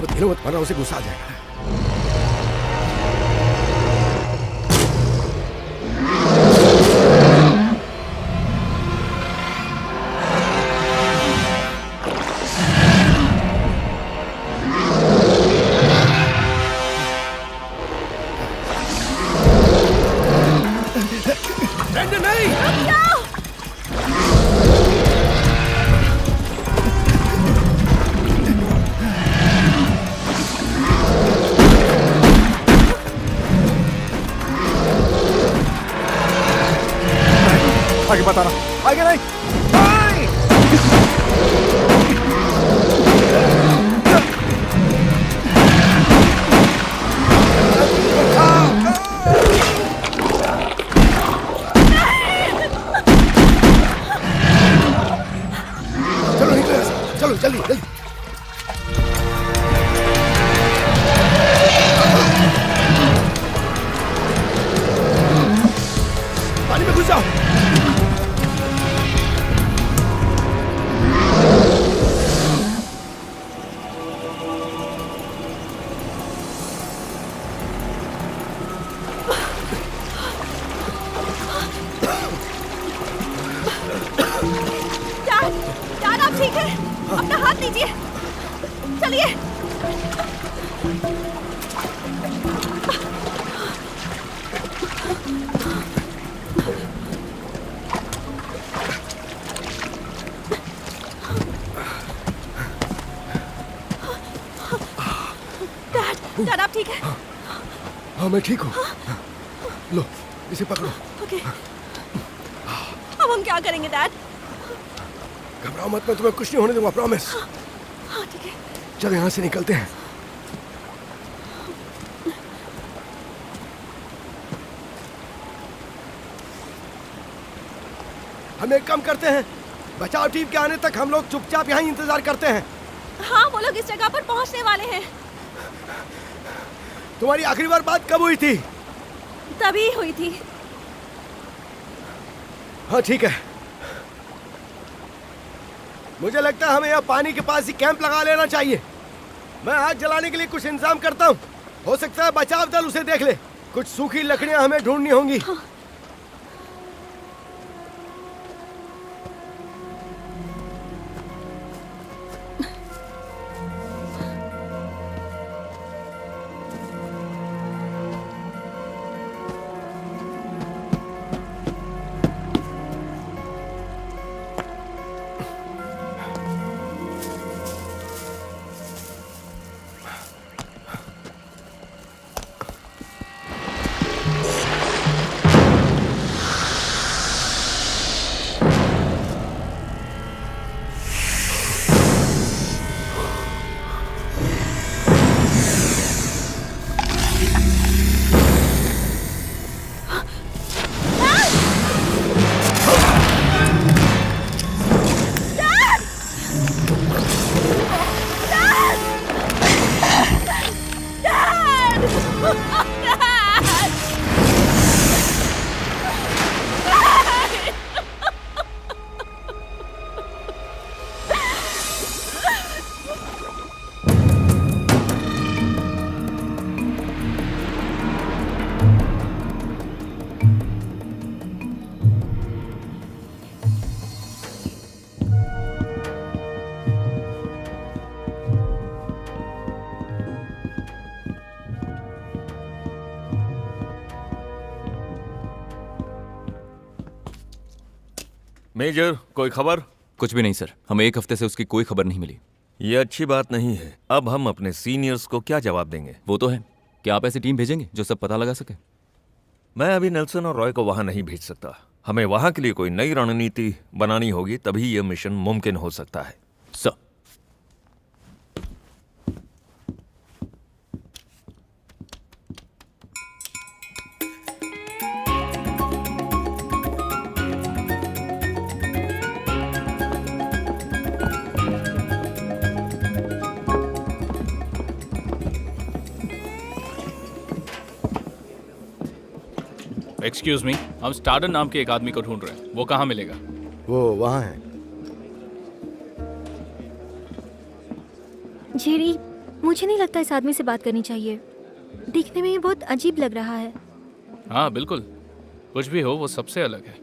हिलो मत वरना उसे गुस्सा आ जाएगा। आगे बता रहा, आगे नहीं। चलो निकलो यहाँ से, चलो जल्दी जल्दी। पानी में घुस जाओ। डैड आप ठीक है? अपना हाथ दीजिए। चलिए। डैड आप ठीक है? हाँ मैं ठीक हूँ। लो इसे पकड़ो। ओके। अब हम क्या करेंगे डैड? घबराओ मत, मैं तुम्हें कुछ नहीं होने दूंगा, प्रॉमिस। हाँ ठीक है। चलो यहाँ से निकलते हैं। हम एक काम करते हैं, बचाव टीम के आने तक हम लोग चुपचाप यहाँ इंतजार करते हैं। हाँ वो लोग इस जगह पर पहुँचने वाले हैं। तुम्हारी आखिरी बार बात कब हुई थी? तभी हुई थी। हाँ ठीक है। मुझे लगता है हमें यहाँ पानी के पास ही कैंप लगा लेना चाहिए। मैं आग जलाने के लिए कुछ इंतजाम करता हूँ। हो सकता है बचाव दल उसे देख ले। कुछ सूखी लकड़ियाँ हमें ढूंढनी होंगी। हाँ। मेजर कोई खबर? कुछ भी नहीं सर, हमें एक हफ्ते से उसकी कोई खबर नहीं मिली। ये अच्छी बात नहीं है। अब हम अपने सीनियर्स को क्या जवाब देंगे? वो तो है। क्या आप ऐसी टीम भेजेंगे जो सब पता लगा सके? मैं अभी नेल्सन और रॉय को वहां नहीं भेज सकता। हमें वहां के लिए कोई नई रणनीति बनानी होगी, तभी यह मिशन मुमकिन हो सकता है। सर एक्सक्यूज मी, हम स्टार्डन नाम के एक आदमी को ढूंढ रहे हैं। वो कहाँ मिलेगा? वो वहाँ है। जेरी, मुझे नहीं लगता इस आदमी से बात करनी चाहिए। दिखने में ये बहुत अजीब लग रहा है। हाँ बिल्कुल, कुछ भी हो वो सबसे अलग है।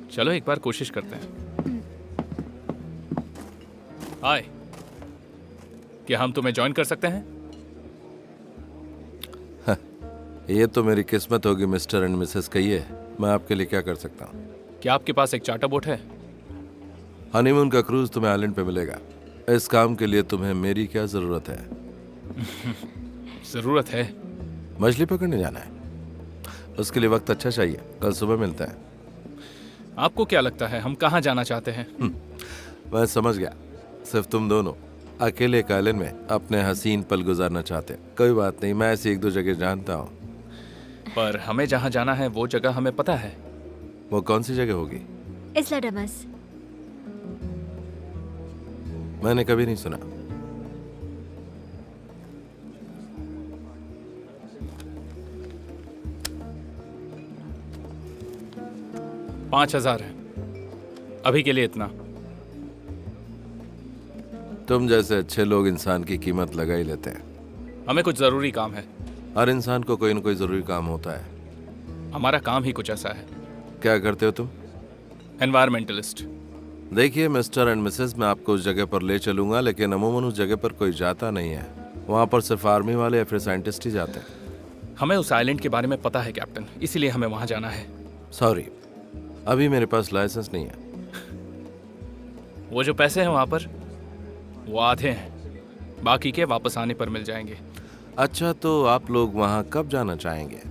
चलो एक बार कोशिश करते हैं। हाय, क्या हम तुम्हें ज्वाइन कर सकते हैं? ये तो मेरी किस्मत होगी मिस्टर एंड मिसेस, कहिए मैं आपके लिए क्या कर सकता हूँ? क्या आपके पास एक चार्टर बोट है? हनीमून का क्रूज तुम्हें आइलैंड पे मिलेगा। इस काम के लिए तुम्हें मेरी क्या जरूरत है? जरूरत है। मछली पकड़ने जाना है, उसके लिए वक्त अच्छा चाहिए। कल सुबह मिलते हैं। आपको क्या लगता है हम कहाँ जाना चाहते हैं? मैं समझ गया, सिर्फ तुम दोनों अकेले एक आइलैंड में अपने हसीन पल गुजारना चाहते। कोई बात नहीं, मैं ऐसी एक दो जगह जानता हूँ। पर हमें जहाँ जाना है वो जगह हमें पता है। वो कौन सी जगह होगी? इसला डमस। मैंने कभी नहीं सुना। $5,000 है अभी के लिए, इतना। तुम जैसे अच्छे लोग इंसान की कीमत लगा ही लेते हैं। हमें कुछ जरूरी काम है। हर इंसान को कोई न कोई जरूरी काम होता है। हमारा काम ही कुछ ऐसा है। क्या करते हो तुम? एनवायरमेंटलिस्ट। देखिए मिस्टर एंड मिसेस, मैं आपको उस जगह पर ले चलूंगा, लेकिन अमूमन उस जगह पर कोई जाता नहीं है। वहाँ पर सिर्फ आर्मी वाले या फिर साइंटिस्ट ही जाते हैं। हमें उस आइलैंड के बारे में पता है कैप्टन, इसीलिए हमें वहाँ जाना है। सॉरी, अभी मेरे पास लाइसेंस नहीं है। वो जो पैसे हैं वहाँ पर वो आधे हैं, बाकी के वापस आने पर मिल जाएंगे। अच्छा, तो आप लोग वहाँ कब जाना चाहेंगे?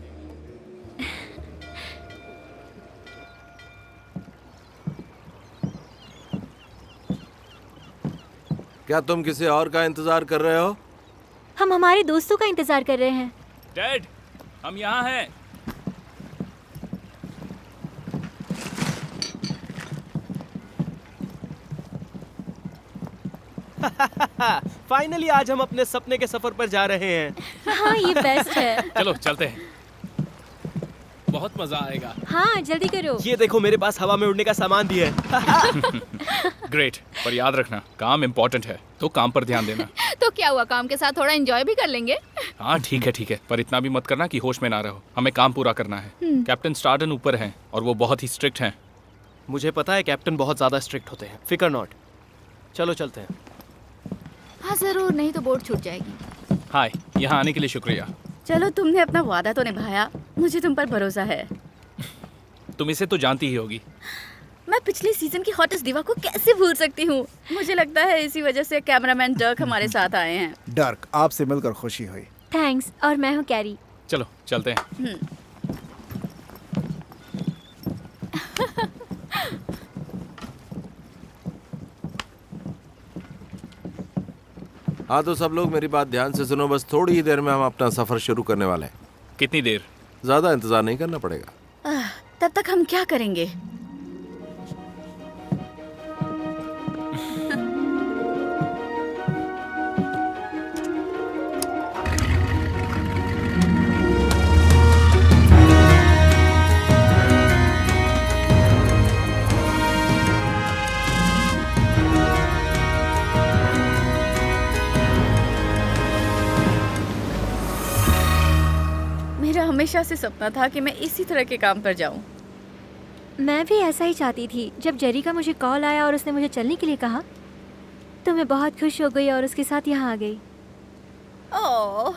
क्या तुम किसी और का इंतजार कर रहे हो? हम हमारे दोस्तों का इंतजार कर रहे हैं। डैड, हम यहाँ हैं। फाइनली आज हम अपने सपने के सफर पर जा रहे हैं। हाँ, ये बेस्ट है। चलो चलते हैं, बहुत मजा आएगा। हाँ, जल्दी करो। ये देखो, मेरे पास हवा में उड़ने का सामान भी है। ग्रेट, पर याद रखना काम इम्पोर्टेंट है, तो काम पर ध्यान देना। तो क्या हुआ, काम के साथ थोड़ा एंजॉय भी कर लेंगे। हाँ ठीक है, पर इतना भी मत करना कि होश में ना रहो। हमें काम पूरा करना है। कैप्टन स्टार्डन ऊपर हैं और वो बहुत ही स्ट्रिक्ट हैं। मुझे पता है कैप्टन बहुत ज्यादा स्ट्रिक्ट होते हैं, फिकर नॉट। चलो चलते हैं। हाँ जरूर, नहीं तो बोट छूट जाएगी। हाय, यहाँ आने के लिए शुक्रिया। चलो, तुमने अपना वादा तो निभाया, मुझे तुम पर भरोसा है। तुम इसे तो जानती ही होगी। मैं पिछले सीजन की हॉटेस्ट दिवा को कैसे भूल सकती हूँ। मुझे लगता है इसी वजह से कैमरामैन डर्क हमारे साथ आए हैं। डर्क, आपसे मिलकर खुशी हुई। थैंक्स। और मैं हूँ कैरी। चलो चलते हैं। हाँ, तो सब लोग मेरी बात ध्यान से सुनो। बस थोड़ी ही देर में हम अपना सफर शुरू करने वाले हैं। कितनी देर? ज्यादा इंतजार नहीं करना पड़ेगा। तब तक हम क्या करेंगे? मेरा हमेशा से सपना था कि मैं इसी तरह के काम पर जाऊं। मैं भी ऐसा ही चाहती थी। जब जेरी का मुझे कॉल आया और उसने मुझे चलने के लिए कहा तो मैं बहुत खुश हो गई और उसके साथ यहाँ आ गई। ओह,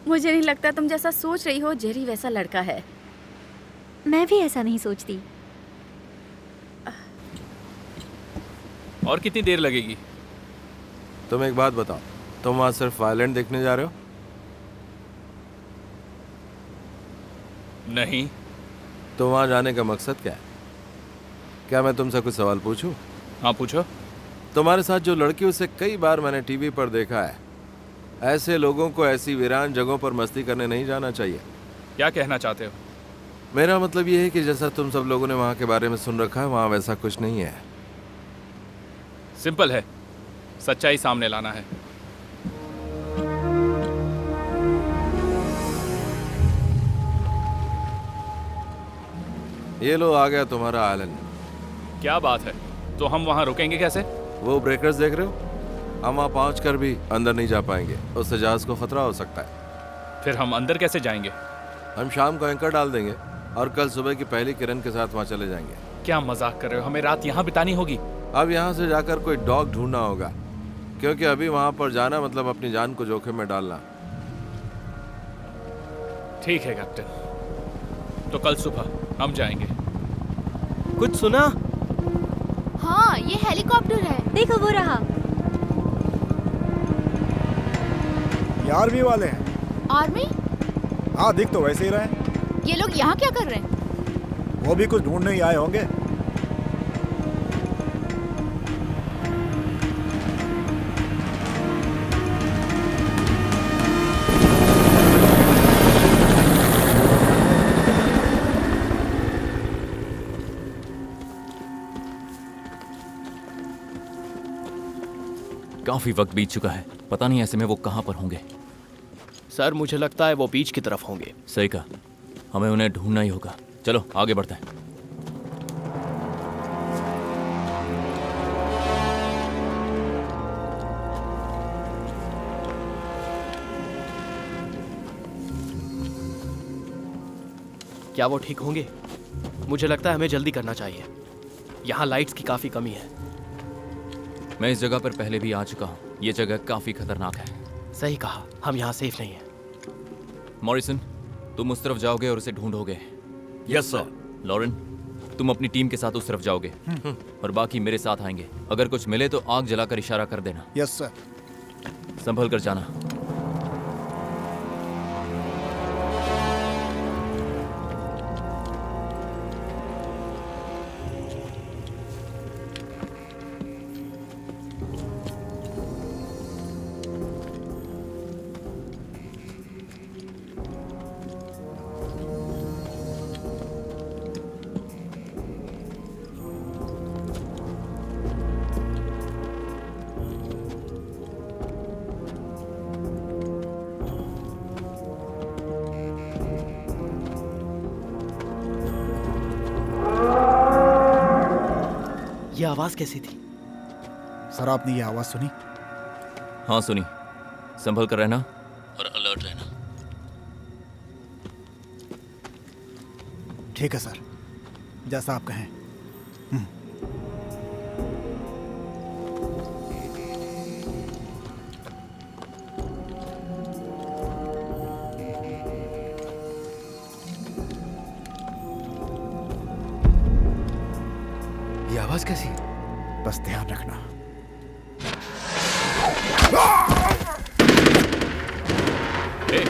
मुझे नहीं लगता तुम जैसा सोच रही हो जेरी वैसा लड़का है। मैं भी ऐसा नहीं सोचती। और कितनी देर लगेगी? तुम एक बात बताओ, तुम वहाँ सिर्फ आइलैंड देखने जा रहे हो? नहीं। तो वहाँ जाने का मकसद क्या है? क्या मैं तुमसे कुछ सवाल पूछूं? हाँ पूछो। तुम्हारे साथ जो लड़की, उसे कई बार मैंने टीवी पर देखा है। ऐसे लोगों को ऐसी वीरान जगहों पर मस्ती करने नहीं जाना चाहिए। क्या कहना चाहते हो? मेरा मतलब ये है कि जैसा तुम सब लोगों ने वहाँ के बारे में सुन रखा है, वहाँ वैसा कुछ नहीं है। सिंपल है, सच्चाई सामने लाना है। ये लो, आ गया तुम्हारा आइलैंड। क्या बात है, तो हम वहाँ रुकेंगे कैसे? वो ब्रेकर्स देख रहे हो? हम वहाँ पहुँच भी अंदर नहीं जा पाएंगे, उससे जहाज को खतरा हो सकता है। फिर हम अंदर कैसे जाएंगे? हम शाम को एंकर डाल देंगे और कल सुबह की पहली किरण के साथ वहाँ चले जाएंगे। क्या मजाक कर रहे हो? हमें रात यहाँ बितानी होगी? अब यहाँ से जाकर कोई डॉग ढूंढना होगा, क्योंकि अभी वहाँ पर जाना मतलब अपनी जान को जोखिम में डालना। ठीक है कैप्टन, तो कल सुबह हम जाएंगे। कुछ सुना? हाँ, ये हेलीकॉप्टर है। देखो वो रहा। ये आर्मी वाले हैं। आर्मी? हाँ, दिख तो वैसे ही रहे। ये लोग यहाँ क्या कर रहे हैं? वो भी कुछ ढूंढने ही आए होंगे। काफी वक्त बीत चुका है, पता नहीं ऐसे में वो कहाँ पर होंगे। सर मुझे लगता है वो बीच की तरफ होंगे। सही कहा, हमें उन्हें ढूंढना ही होगा। चलो आगे बढ़ते हैं। क्या वो ठीक होंगे? मुझे लगता है हमें जल्दी करना चाहिए। यहाँ लाइट्स की काफी कमी है। मैं इस जगह पर पहले भी आ चुका हूँ, ये जगह काफी खतरनाक है। सही कहा, हम यहाँ सेफ नहीं है। मॉरिसन, तुम उस तरफ जाओगे और उसे ढूंढोगे। Yes sir. लॉरेन, तुम अपनी टीम के साथ उस तरफ जाओगे और बाकी मेरे साथ आएंगे। अगर कुछ मिले तो आग जलाकर इशारा कर देना। Yes sir. संभल कर जाना। ये आवाज कैसी थी? सर, आपने ये आवाज सुनी? हाँ सुनी। संभल कर रहना और अलर्ट रहना। ठीक है सर, जैसा आप कहें। ये आवाज कैसी? बस ध्यान रखना।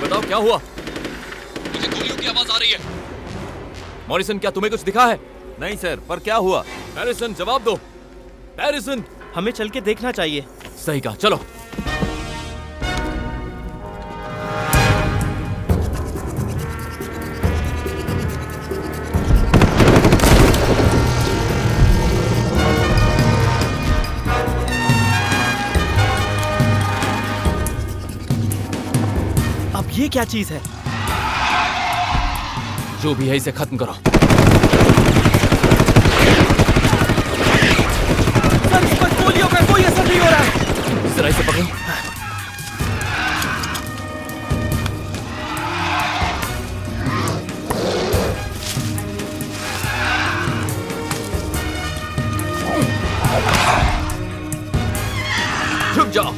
बताओ क्या हुआ? मुझे गोलियों की आवाज आ रही है। मॉरिसन, क्या तुम्हें कुछ दिखा है? नहीं सर, पर क्या हुआ? हैरिसन, जवाब दो। हैरिसन, हमें चल के देखना चाहिए। सही कहा, चलो। अब ये क्या चीज है? जो भी है इसे खत्म करो। सर, इस पर गोलियों का कोई असर नहीं हो रहा है। जरा इसे पकड़ो। रुक जाओ।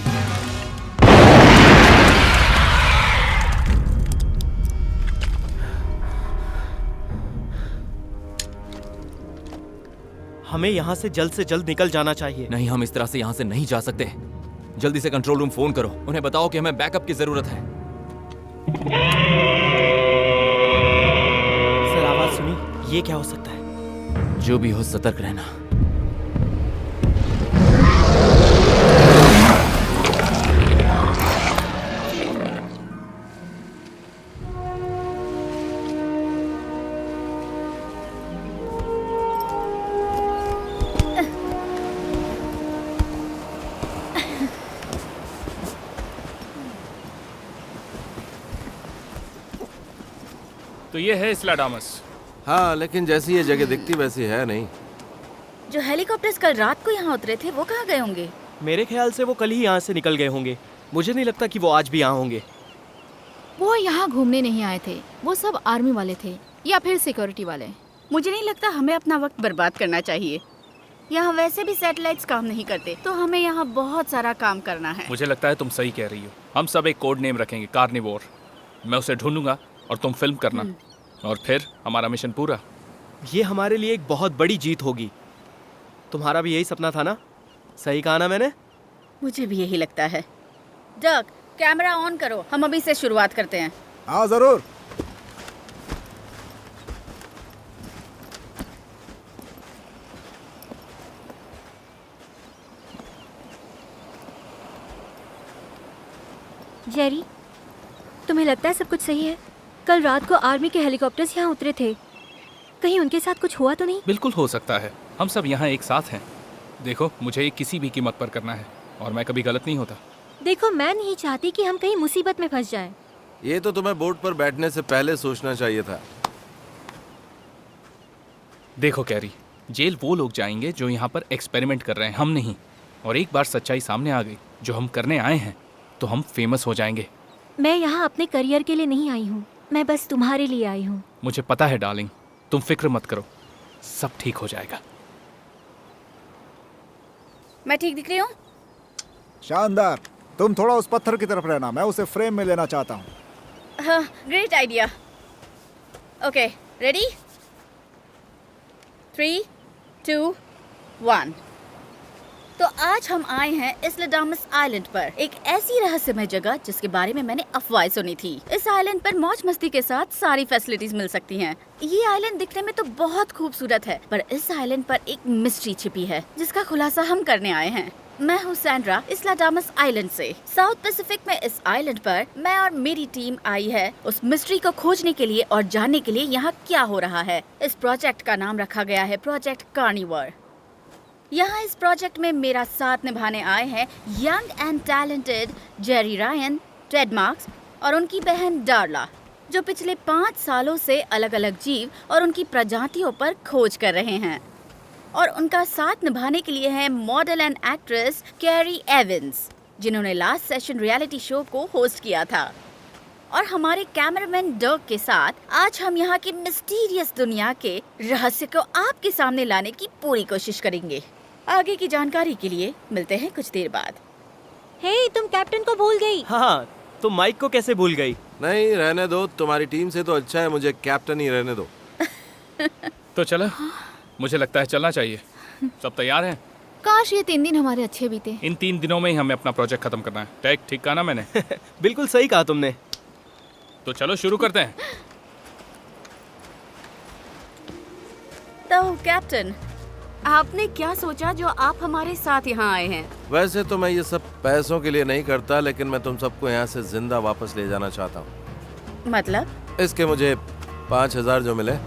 हमें यहाँ से जल्द निकल जाना चाहिए। नहीं, हम इस तरह से यहाँ से नहीं जा सकते। जल्दी से कंट्रोल रूम फोन करो, उन्हें बताओ कि हमें बैकअप की जरूरत है। सर, आवाज सुनी? ये क्या हो सकता है? जो भी हो, सतर्क रहना। तो ये है इस्लाडामस। हाँ, लेकिन जैसी ये जगह दिखती वैसी है नहीं। जो हेलीकॉप्टर्स कल रात को यहाँ उतरे थे वो कहाँ गए होंगे? मेरे ख्याल से वो कल ही यहाँ से निकल गए होंगे। मुझे नहीं लगता कि वो आज भी यहाँ होंगे। वो यहाँ घूमने नहीं आए थे, वो सब आर्मी वाले थे या फिर सिक्योरिटी वाले। मुझे नहीं लगता हमें अपना वक्त बर्बाद करना चाहिए। यहाँ वैसे भी सैटेलाइट्स काम नहीं करते, तो हमें यहाँ बहुत सारा काम करना है। मुझे लगता है तुम सही कह रही हो। हम सब एक कोड नेम रखेंगे, कार्निवोर। मैं उसे ढूंढूंगा और तुम फिल्म करना, और फिर हमारा मिशन पूरा। ये हमारे लिए एक बहुत बड़ी जीत होगी। तुम्हारा भी यही सपना था ना? सही कहा ना मैंने? मुझे भी यही लगता है। डक, कैमरा ऑन करो, हम अभी से शुरुआत करते हैं। हाँ जरूर। जेरी, तुम्हें लगता है सब कुछ सही है? कल रात को आर्मी के हेलीकॉप्टर्स यहाँ उतरे थे, कहीं उनके साथ कुछ हुआ तो नहीं? बिल्कुल हो सकता है। हम सब यहाँ एक साथ हैं। देखो, मुझे ये किसी भी कीमत पर करना है और मैं कभी गलत नहीं होता। देखो, मैं नहीं चाहती कि हम कहीं मुसीबत में फंस जाएं। ये तो तुम्हें बोट पर बैठने से पहले सोचना चाहिए था। देखो कैरी, जेल वो लोग जाएंगे जो यहाँ पर एक्सपेरिमेंट कर रहे हैं, हम नहीं। और एक बार सच्चाई सामने आ गई जो हम करने आए हैं, तो हम फेमस हो जाएंगे। मैं यहाँ अपने करियर के लिए नहीं आई हूँ, मैं बस तुम्हारे लिए आई हूँ। मुझे पता है डार्लिंग, तुम फिक्र मत करो, सब ठीक हो जाएगा। मैं ठीक दिख रही हूँ? शानदार। तुम थोड़ा उस पत्थर की तरफ रहना, मैं उसे फ्रेम में लेना चाहता हूँ। हाँ, ग्रेट आइडिया। Okay, ready? 3, 2, 1। तो आज हम आए हैं इस्लाडामस आइलैंड पर, एक ऐसी रहस्यमय जगह जिसके बारे में मैंने अफवाहें सुनी थी। इस आइलैंड पर मौज मस्ती के साथ सारी फैसिलिटीज मिल सकती हैं। ये आइलैंड दिखने में तो बहुत खूबसूरत है, पर इस आइलैंड पर एक मिस्ट्री छिपी है जिसका खुलासा हम करने आए हैं। मैं हूँ सैंड्रा, इस्लाडामस आइलैंड से। साउथ पैसिफिक में इस आइलैंड पर मैं और मेरी टीम आई है उस मिस्ट्री को खोजने के लिए और जानने के लिए यहाँ क्या हो रहा है। इस प्रोजेक्ट का नाम रखा गया है प्रोजेक्ट कार्निवोर। यहाँ इस प्रोजेक्ट में मेरा साथ निभाने आए हैं young and talented Jerry Ryan, Ted marks और उनकी बहन डार्ला, जो पिछले 5 सालों से अलग अलग जीव और उनकी प्रजातियों पर खोज कर रहे हैं। और उनका साथ निभाने के लिए है model and actress carry Evans, जिन्होंने लास्ट सेशन रियलिटी शो को होस्ट किया था। और हमारे कैमरामैन डर्क के साथ आज हम यहाँ की मिस्टीरियस दुनिया के रहस्य को आपके सामने लाने की पूरी कोशिश करेंगे। आगे की जानकारी के लिए मिलते हैं कुछ देर बाद। हे, तुम कैप्टन को भूल गई। हाँ, तो माइक को कैसे भूल गई? नहीं, रहने दो। तुम्हारी टीम से तो अच्छा है मुझे कैप्टन ही रहने दो। तो चलो, मुझे लगता है चलना चाहिए। सब तैयार हैं? काश ये 3 दिन हमारे अच्छे बीते। इन 3 दिनों में ही हमें अपना प्रोजेक्ट खत्म करना है। टैग ठीक कहा ना मैंने? बिल्कुल सही कहा तुमने। तो चलो शुरू करते हैं। तो कैप्टन, आपने क्या सोचा जो आप हमारे साथ यहाँ आए हैं? वैसे तो मैं ये सब पैसों के लिए नहीं करता, लेकिन मैं तुम सबको यहाँ से जिंदा वापस ले जाना चाहता हूँ। मतलब? इसके मुझे 5,000 जो मिले।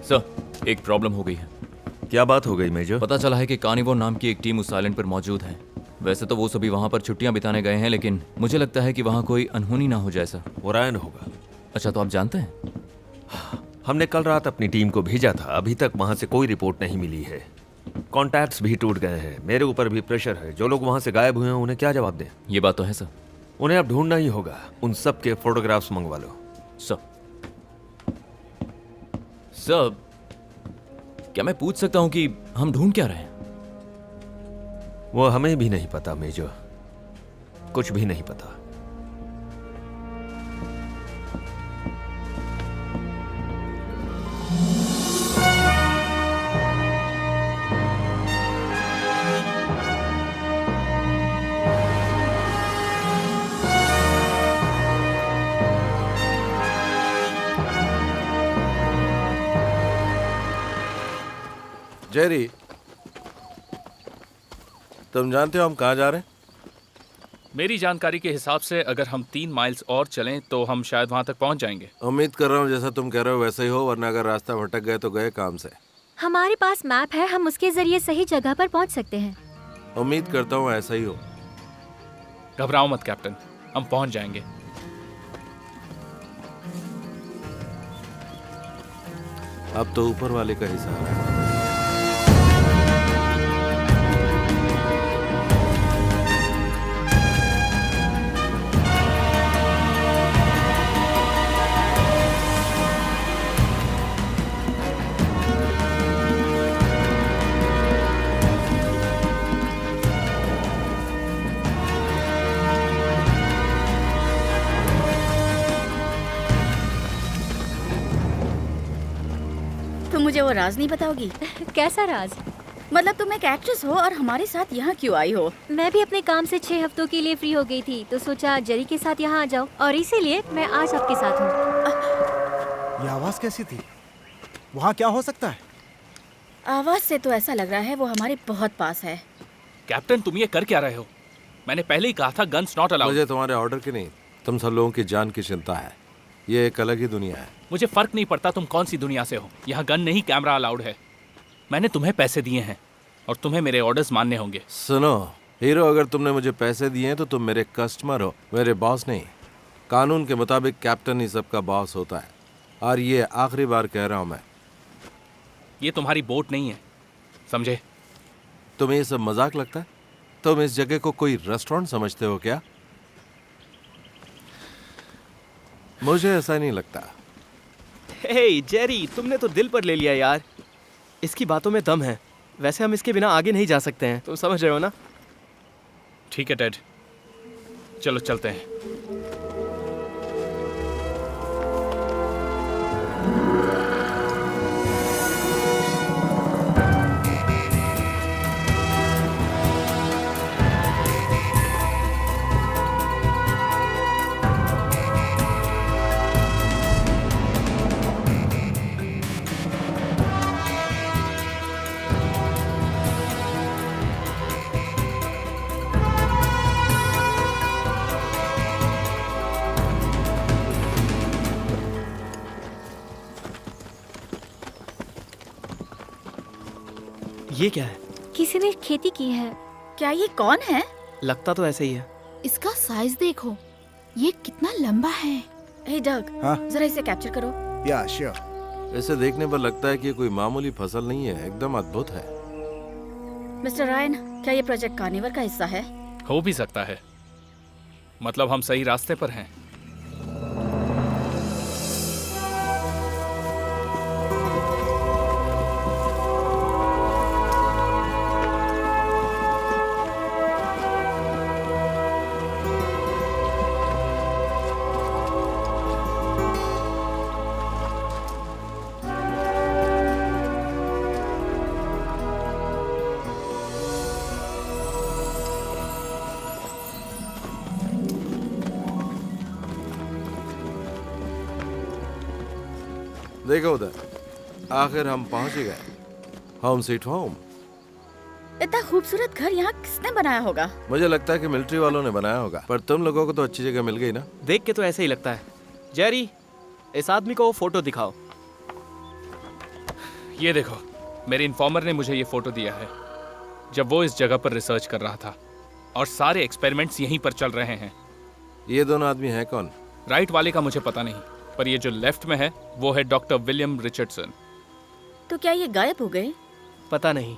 सर, एक प्रॉब्लम हो गई है। क्या बात हो गई मेजर? पता चला है कि कार्निवोर नाम की एक टीम उस आइलैंड पर मौजूद है। वैसे तो वो सभी वहाँ पर छुट्टियाँ बिताने गए हैं, लेकिन मुझे लगता है कि वहाँ कोई अनहोनी ना हो जाए सर। ओरायन होगा। अच्छा, तो आप जानते हैं? हमने कल रात अपनी टीम को भेजा था, अभी तक वहाँ से कोई रिपोर्ट नहीं मिली है। कॉन्टैक्ट्स भी टूट गए हैं। मेरे ऊपर भी प्रेशर है। जो लोग वहाँ से गायब हुए हैं उन्हें क्या जवाब दें? ये बात तो है सर। उन्हें अब ढूंढना ही होगा। उन सब के फोटोग्राफ्स मंगवा लो। सर, क्या मैं पूछ सकता हूँ कि हम ढूंढ क्या रहे हैं? वो हमें भी नहीं पता मेजर, कुछ भी नहीं पता। जेरी, तुम जानते हो हम कहाँ जा रहे हैं? मेरी जानकारी के हिसाब से अगर हम 3 माइल्स और चलें तो हम शायद वहां तक पहुंच जाएंगे। उम्मीद कर रहा हूँ जैसा तुम कह रहे हो वैसा ही हो, वरना अगर रास्ता भटक गए तो गए काम से। हमारे पास मैप है, हम उसके जरिए सही जगह पर पहुंच सकते हैं। उम्मीद करता हूँ ऐसा ही हो। घबराओ मत कैप्टन, हम पहुंच जाएंगे। अब तो ऊपर वाले का हिसाब है। तुम मुझे वो राज नहीं बताओगी? कैसा राज? मतलब तुम एक एक्ट्रेस हो और हमारे साथ यहाँ क्यों आई हो? मैं भी अपने काम से 6 हफ्तों के लिए फ्री हो गई थी, तो सोचा जेरी के साथ यहाँ आ जाऊँ, और इसीलिए मैं आज आपके साथ हूँ। ये आवाज कैसी थी? वहाँ क्या हो सकता है? आवाज से तो ऐसा लग रहा है वो हमारे बहुत पास है। कैप्टन तुम ये कर क्या रहे हो? मैंने पहले ही कहा था गन्स नॉट अलाउड। मुझे तुम्हारे ऑर्डर की नहीं, तुम सब लोगों की जान की चिंता है। ये एक अलग ही दुनिया है। मुझे फर्क नहीं पड़ता तुम कौन सी दुनिया से हो, यहाँ गन नहीं कैमरा अलाउड है। मैंने तुम्हें पैसे दिए हैं और तुम्हें मेरे ऑर्डर्स मानने होंगे। सुनो हीरो, अगर तुमने मुझे पैसे दिए हैं तो तुम मेरे कस्टमर हो, मेरे बॉस नहीं। कानून के मुताबिक कैप्टन ही सबका बॉस होता है, और ये आखिरी बार कह रहा हूं मैं। ये तुम्हारी बोट नहीं है, समझे? तुम्हें ये सब मजाक लगता है? तुम इस जगह को कोई रेस्टोरेंट समझते हो क्या? मुझे ऐसा नहीं लगता। हे जेरी, तुमने तो दिल पर ले लिया यार। इसकी बातों में दम है। वैसे हम इसके बिना आगे नहीं जा सकते हैं, तुम समझ रहे हो ना? ठीक है टेड, चलो चलते हैं। ये क्या है? किसी ने खेती की है। क्या ये कौन है? लगता तो ऐसे ही है। इसका साइज देखो, ये कितना लंबा है। हे डग, हाँ? जरा इसे कैप्चर करो। या श्योर। इसे देखने पर लगता है कि ये कोई मामूली फसल नहीं है, एकदम अद्भुत है। मिस्टर रायन, क्या ये प्रोजेक्ट कार्निवल का हिस्सा है? हो भी सकता है, मतलब हम सही रास्ते पर हैं। देखो उधर, आखिर हम पहुंच ही गए। Home sweet home. इतना खूबसूरत घर यहाँ किसने बनाया होगा? मुझे लगता है कि मिलिट्री वालों ने बनाया होगा, पर तुम लोगों को तो अच्छी जगह मिल गई ना। देख के तो ऐसे ही लगता है। जेरी, इस आदमी को फोटो दिखाओ। ये देखो, मेरे इन्फॉर्मर ने मुझे ये फोटो दिया है जब वो इस जगह पर रिसर्च कर रहा था, और सारे एक्सपेरिमेंट्स यहीं पर चल रहे हैं। ये दोनों आदमी हैं कौन? राइट वाले का मुझे पता नहीं, पर ये जो लेफ्ट में है वो है डॉक्टर विलियम रिचर्डसन। तो क्या ये गायब हो गए? पता नहीं,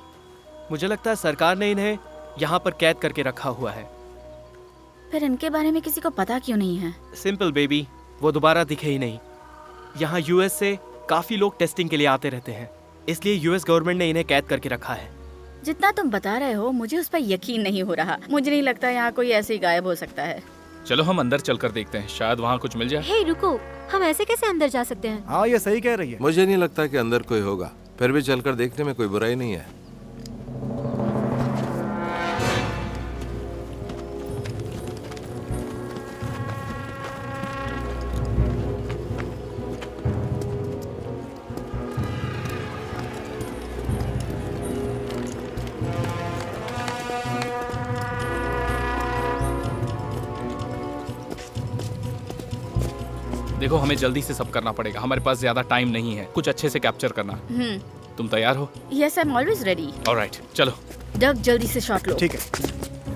मुझे लगता है सरकार ने इन्हें यहाँ पर कैद करके रखा हुआ है। फिर इनके बारे में किसी को पता क्यों नहीं है? सिंपल बेबी, वो दोबारा दिखे ही नहीं। यहाँ यूएस से काफी लोग टेस्टिंग के लिए आते रहते हैं, इसलिए यूएस गवर्नमेंट ने इन्हें कैद करके रखा है। जितना तुम बता रहे हो मुझे उस पर यकीन नहीं हो रहा। मुझे नहीं लगता यहाँ कोई ऐसे ही गायब हो सकता है। चलो हम अंदर चलकर देखते हैं, शायद वहाँ कुछ मिल जाए। हे रुको, हम ऐसे कैसे अंदर जा सकते हैं? हाँ ये सही कह रही है। मुझे नहीं लगता कि अंदर कोई होगा, फिर भी चलकर देखने में कोई बुराई नहीं है। देखो हमें जल्दी से सब करना पड़ेगा, हमारे पास ज्यादा टाइम नहीं है, कुछ अच्छे से कैप्चर करना। तुम तैयार हो? Yes, I am always ready. Alright, चलो। डग, जल्दी से शॉट लो। ठीक है।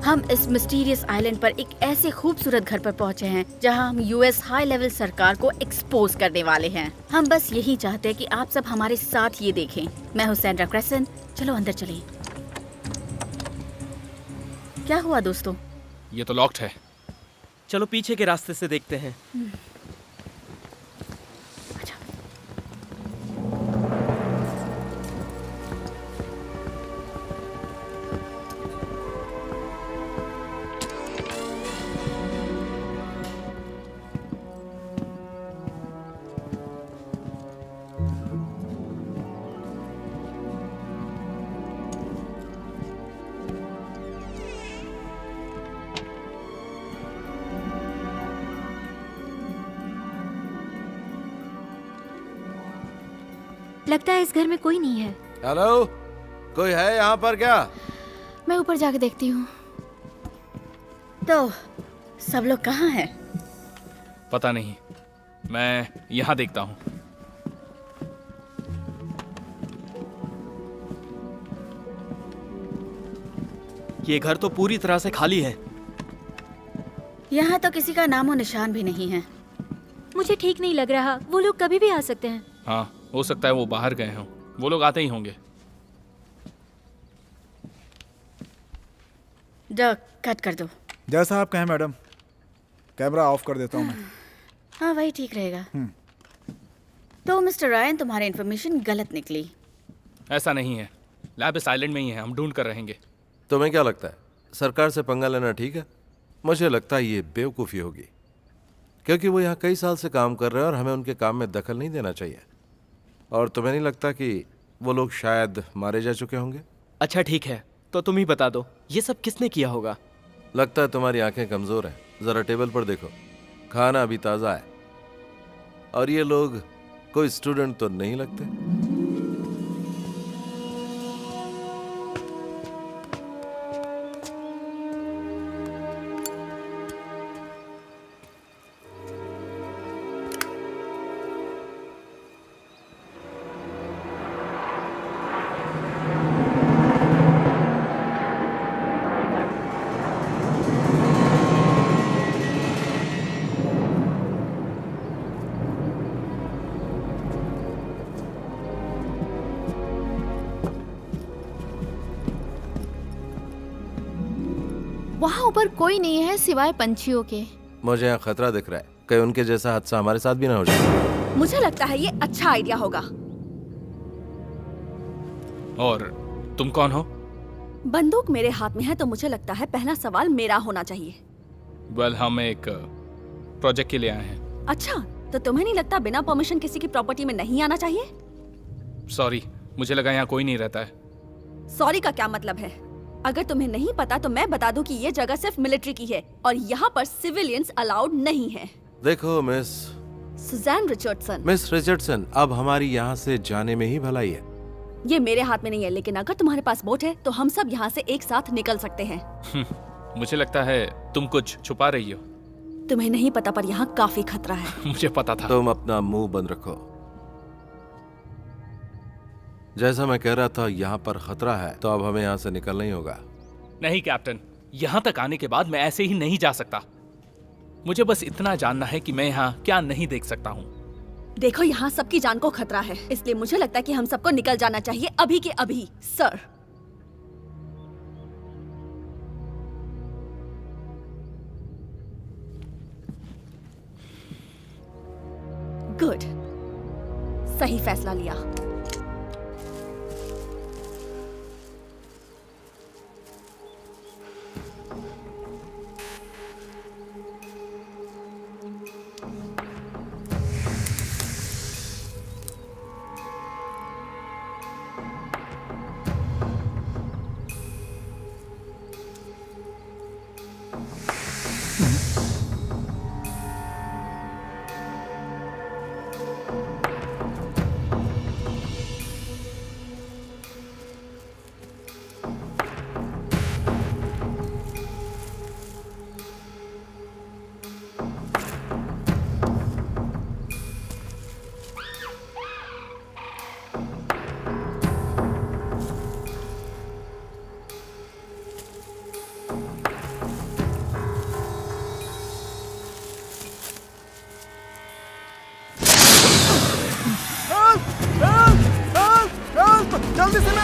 हम इस मिस्टीरियस आइलैंड पर एक ऐसे खूबसूरत घर पर पहुंचे हैं जहां हम यूएस हाई लेवल सरकार को एक्सपोज करने वाले हैं। हम बस यही चाहते हैं कि आप सब हमारे साथ ये देखें। मैं हूं सैंड्रा क्रेसन, चलो अंदर चलें। क्या हुआ दोस्तों? ये तो लॉक्ड है। चलो पीछे के रास्ते से देखते हैं। लगता है इस घर में कोई नहीं है। हेलो, कोई है यहाँ पर क्या? मैं ऊपर जाके देखती हूँ। तो सब लोग कहाँ हैं? पता नहीं, मैं यहाँ देखता हूँ। ये घर तो पूरी तरह से खाली है। यहाँ तो किसी का नामो निशान भी नहीं है। मुझे ठीक नहीं लग रहा, वो लोग कभी भी आ सकते हैं। हाँ, हो सकता है वो बाहर गए हों, वो लोग आते ही होंगे। डग, कट कर दो। जैसा आप कहें मैडम। कैमरा ऑफ कर देता हूँ मैं। हाँ, वही ठीक रहेगा। तो मिस्टर रायन, तुम्हारी इन्फॉर्मेशन गलत निकली। ऐसा नहीं है, लैब इस आइलैंड में ही है, हम ढूंढ कर रहेंगे। तुम्हें क्या लगता है सरकार से पंगा लेना ठीक है? मुझे लगता है ये बेवकूफ़ी होगी, क्योंकि वो यहाँ कई साल से काम कर रहे हैं और हमें उनके काम में दखल नहीं देना चाहिए। और तुम्हें नहीं लगता कि वो लोग शायद मारे जा चुके होंगे? अच्छा ठीक है, तो तुम ही बता दो, ये सब किसने किया होगा? लगता है तुम्हारी आंखें कमज़ोर हैं। ज़रा टेबल पर देखो, खाना अभी ताज़ा है। और ये लोग कोई स्टूडेंट तो नहीं लगते। वहाँ ऊपर कोई नहीं है सिवाय पंछियों के। मुझे यहाँ खतरा दिख रहा है, कहीं उनके जैसा हादसा हमारे साथ भी ना हो जाए। मुझे लगता है ये अच्छा आइडिया होगा। और तुम कौन हो? बंदूक मेरे हाथ में है, तो मुझे लगता है पहला सवाल मेरा होना चाहिए। वेल, हम एक प्रोजेक्ट के लिए आए हैं। अच्छा, तो तुम्हें नहीं लगता बिना परमिशन किसी की प्रॉपर्टी में नहीं आना चाहिए? सॉरी, मुझे लगा यहाँ कोई नहीं रहता है। सॉरी का क्या मतलब है? अगर तुम्हें नहीं पता तो मैं बता दूं कि ये जगह सिर्फ मिलिट्री की है और यहाँ पर सिविलियंस अलाउड नहीं है। देखो Miss Susan Richardson. Miss Richardson, अब हमारी यहाँ से जाने में ही भलाई है। ये मेरे हाथ में नहीं है, लेकिन अगर तुम्हारे पास बोट है तो हम सब यहाँ से एक साथ निकल सकते हैं। मुझे लगता है तुम कुछ छुपा रही हो। तुम्हें नहीं पता, पर यहाँ काफी खतरा है। मुझे पता था। तुम अपना मुंह बंद रखो। जैसा मैं कह रहा था, यहाँ पर खतरा है, तो अब हमें यहाँ से निकलना ही होगा। नहीं कैप्टन, यहाँ तक आने के बाद मैं ऐसे ही नहीं जा सकता। मुझे बस इतना जानना है कि मैं यहाँ क्या नहीं देख सकता हूँ। देखो, यहाँ सबकी जान को खतरा है, इसलिए मुझे लगता है कि हम सबको निकल जाना चाहिए अभी के अभी, सर। गुड, सही फैसला लिया।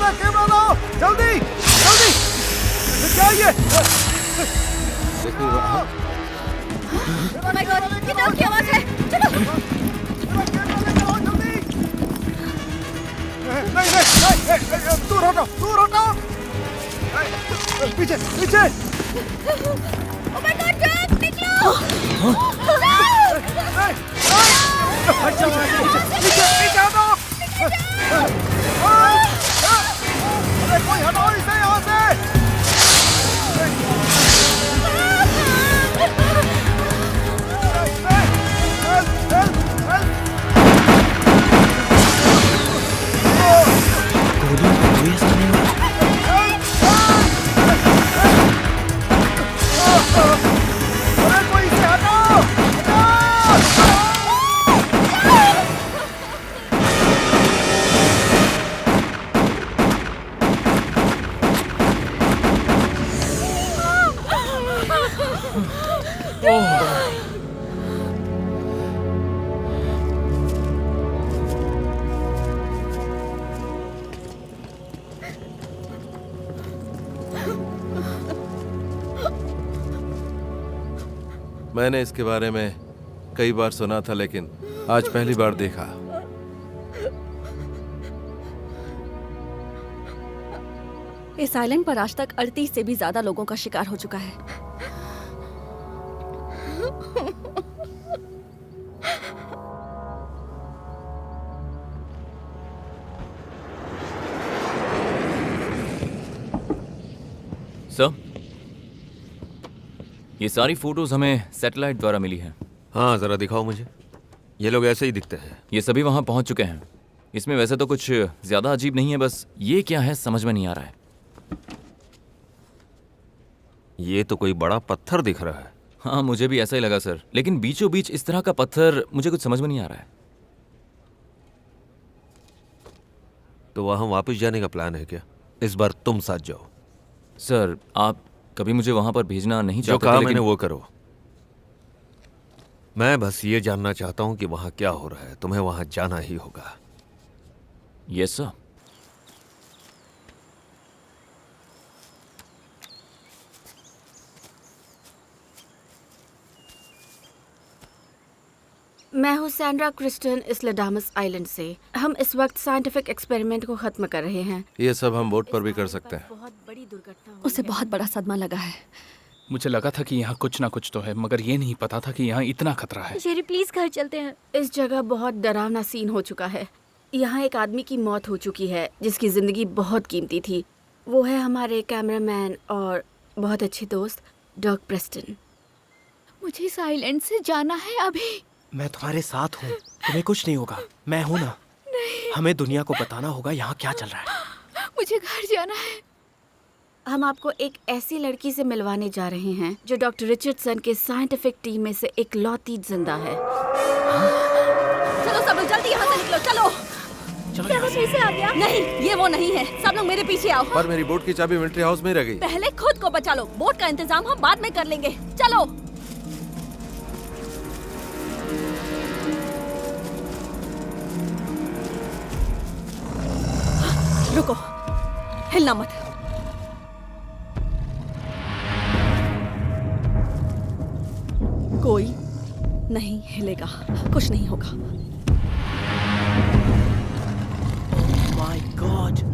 मेरा कैमरा लाओ, जल्दी जल्दी। क्या ये? देखो वहाँ। Oh my God, ये डॉग की आवाज है। चलो। मेरा कैमरा लेकर आओ जल्दी। नहीं, दूर हटो, दूर हटो। पीछे पीछे। Oh my God, डॉग निकलो। हट जाओ, पीछे पीछे हटो। अरे कोई हटाओ इसे यहाँ से। अरे कोई इसे हटाओ, मैंने इसके बारे में कई बार सुना था लेकिन आज पहली बार देखा। इस आइलैंड पर आज तक 38 से भी ज्यादा लोगों का शिकार हो चुका है। सर, ये सारी फोटोज हमें सैटेलाइट द्वारा मिली हैं। हाँ, जरा दिखाओ मुझे। ये लोग ऐसे ही दिखते हैं। ये सभी वहां पहुंच चुके हैं। इसमें वैसे तो कुछ ज्यादा अजीब नहीं है, बस ये क्या है समझ में नहीं आ रहा है। ये तो कोई बड़ा पत्थर दिख रहा है। हाँ, मुझे भी ऐसा ही लगा सर, लेकिन बीचों बीच इस तरह का पत्थर मुझे कुछ समझ में नहीं आ रहा है। तो वहां वापस जाने का प्लान है क्या? इस बार तुम साथ जाओ। सर, आप कभी मुझे वहां पर भेजना नहीं जो चाहते कहा थे, मैंने वो करो। मैं बस ये जानना चाहता हूं कि वहां क्या हो रहा है। तुम्हें वहां जाना ही होगा। Yes sir. मैं हूँ सैंड्रा क्रिस्टन इसलेडामस आइलैंड से। हम इस वक्त साइंटिफिक एक्सपेरिमेंट को खत्म कर रहे हैं। ये सब हम बोट पर भी कर सकते हैं। बहुत बड़ी दुर्घटना हुई उसे है। बहुत बड़ा सदमा लगा है। मुझे लगा था कि यहाँ कुछ ना कुछ तो है, मगर ये नहीं पता था कि यहाँ इतना खतरा है। जेरी प्लीज घर चलते हैं। इस जगह बहुत डरावना सीन हो चुका है। यहाँ एक आदमी की मौत हो चुकी है जिसकी जिंदगी बहुत कीमती थी। वो है हमारे कैमरामैन और बहुत अच्छे दोस्त डॉग प्रेस्टन। मुझे इस आइलैंड से जाना है अभी। मैं तुम्हारे साथ हूँ, तुम्हें कुछ नहीं होगा। मैं हूँ ना। हमें दुनिया को बताना होगा यहाँ क्या चल रहा है। मुझे घर जाना है। हम आपको एक ऐसी लड़की से मिलवाने जा रहे हैं जो डॉक्टर रिचर्डसन के साइंटिफिक टीम में से इकलौती जिंदा है। चलो सब लोग जल्दी यहाँ से निकलो, चलो। क्या वो फिर से आ गया? नहीं, ये वो नहीं है। सब लोग मेरे पीछे आओ। पर मेरी बोट की चाबी मिलिट्री हाउस में ही रह गई। पहले खुद को बचा लो, बोट का इंतजाम हम बाद में कर लेंगे। चलो। रुको, हिलना मत। कोई नहीं हिलेगा, कुछ नहीं होगा। My God.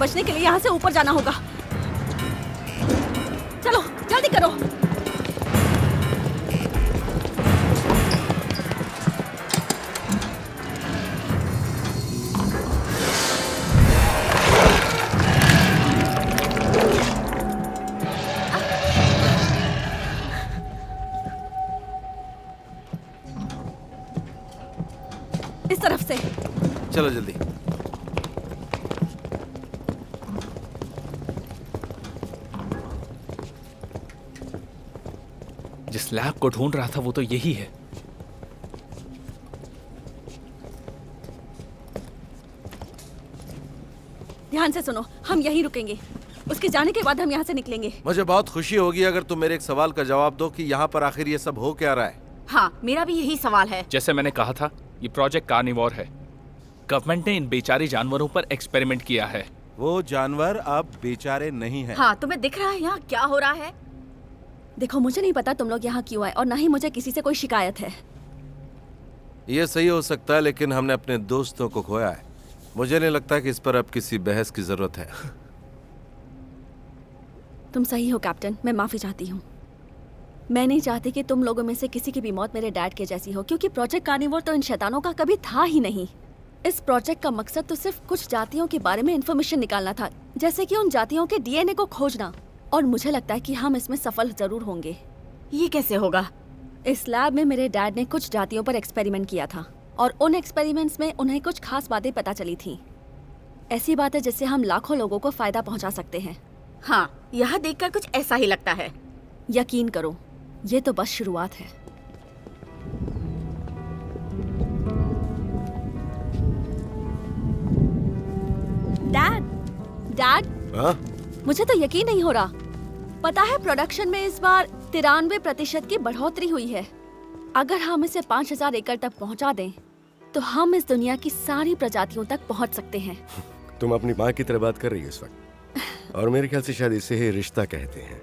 बचने के लिए यहाँ से ऊपर जाना होगा। चलो जल्दी करो। इस तरफ से। चलो जल्दी। जिस लैब को ढूंढ रहा था वो तो यही है। ध्यान से सुनो, हम यहीं रुकेंगे। उसके जाने के बाद हम यहाँ से निकलेंगे। मुझे बहुत खुशी होगी अगर तुम मेरे एक सवाल का जवाब दो कि यहाँ पर आखिर ये सब हो क्या रहा है। हाँ, मेरा भी यही सवाल है। जैसे मैंने कहा था, ये प्रोजेक्ट कार्निवोर है। गवर्नमेंट ने इन बेचारे जानवरों पर एक्सपेरिमेंट किया है। वो जानवर अब बेचारे नहीं हैं। हाँ, तुम्हें दिख रहा है यहाँ क्या हो रहा है? देखो, मुझे नहीं पता तुम लोग यहाँ क्यों आए और ना ही मुझे किसी से कोई शिकायत है। ये सही हो सकता है, लेकिन हमने अपने दोस्तों को खोया है। मुझे नहीं लगता कि इस पर अब किसी बहस की जरूरत है। तुम सही हो कैप्टन, मैं माफी चाहती हूँ। मैं नहीं चाहती कि तुम लोगों में से किसी की भी मौत मेरे डैड के जैसी हो, क्योंकि प्रोजेक्ट कार्निवोर तो इन शैतानों का कभी था ही नहीं। इस प्रोजेक्ट का मकसद तो सिर्फ कुछ जातियों के बारे में इंफॉर्मेशन निकालना था, जैसे कि उन जातियों के डीएनए को खोजना। और मुझे लगता है कि हम इसमें सफल जरूर होंगे। ये कैसे होगा? इस लैब में मेरे डैड ने कुछ जातियों पर एक्सपेरिमेंट किया था और उन एक्सपेरिमेंट्स में उन्हें कुछ खास बातें पता चली थी। ऐसी बात है जिससे हम लाखों लोगों को फायदा पहुंचा सकते हैं। हाँ, यह देखकर कुछ ऐसा ही लगता है। यकीन करो, ये तो बस शुरुआत है। डैड, हाँ? मुझे तो यकीन नहीं हो रहा। पता है, प्रोडक्शन में इस बार 93% की बढ़ोतरी हुई है। अगर हम इसे 5000 एकड़ तक पहुंचा दें, तो हम इस दुनिया की सारी प्रजातियों तक पहुंच सकते हैं। तुम अपनी माँ की तरह बात कर रही हो इस वक्त, और मेरे ख्याल से शायद इसे ही रिश्ता कहते हैं।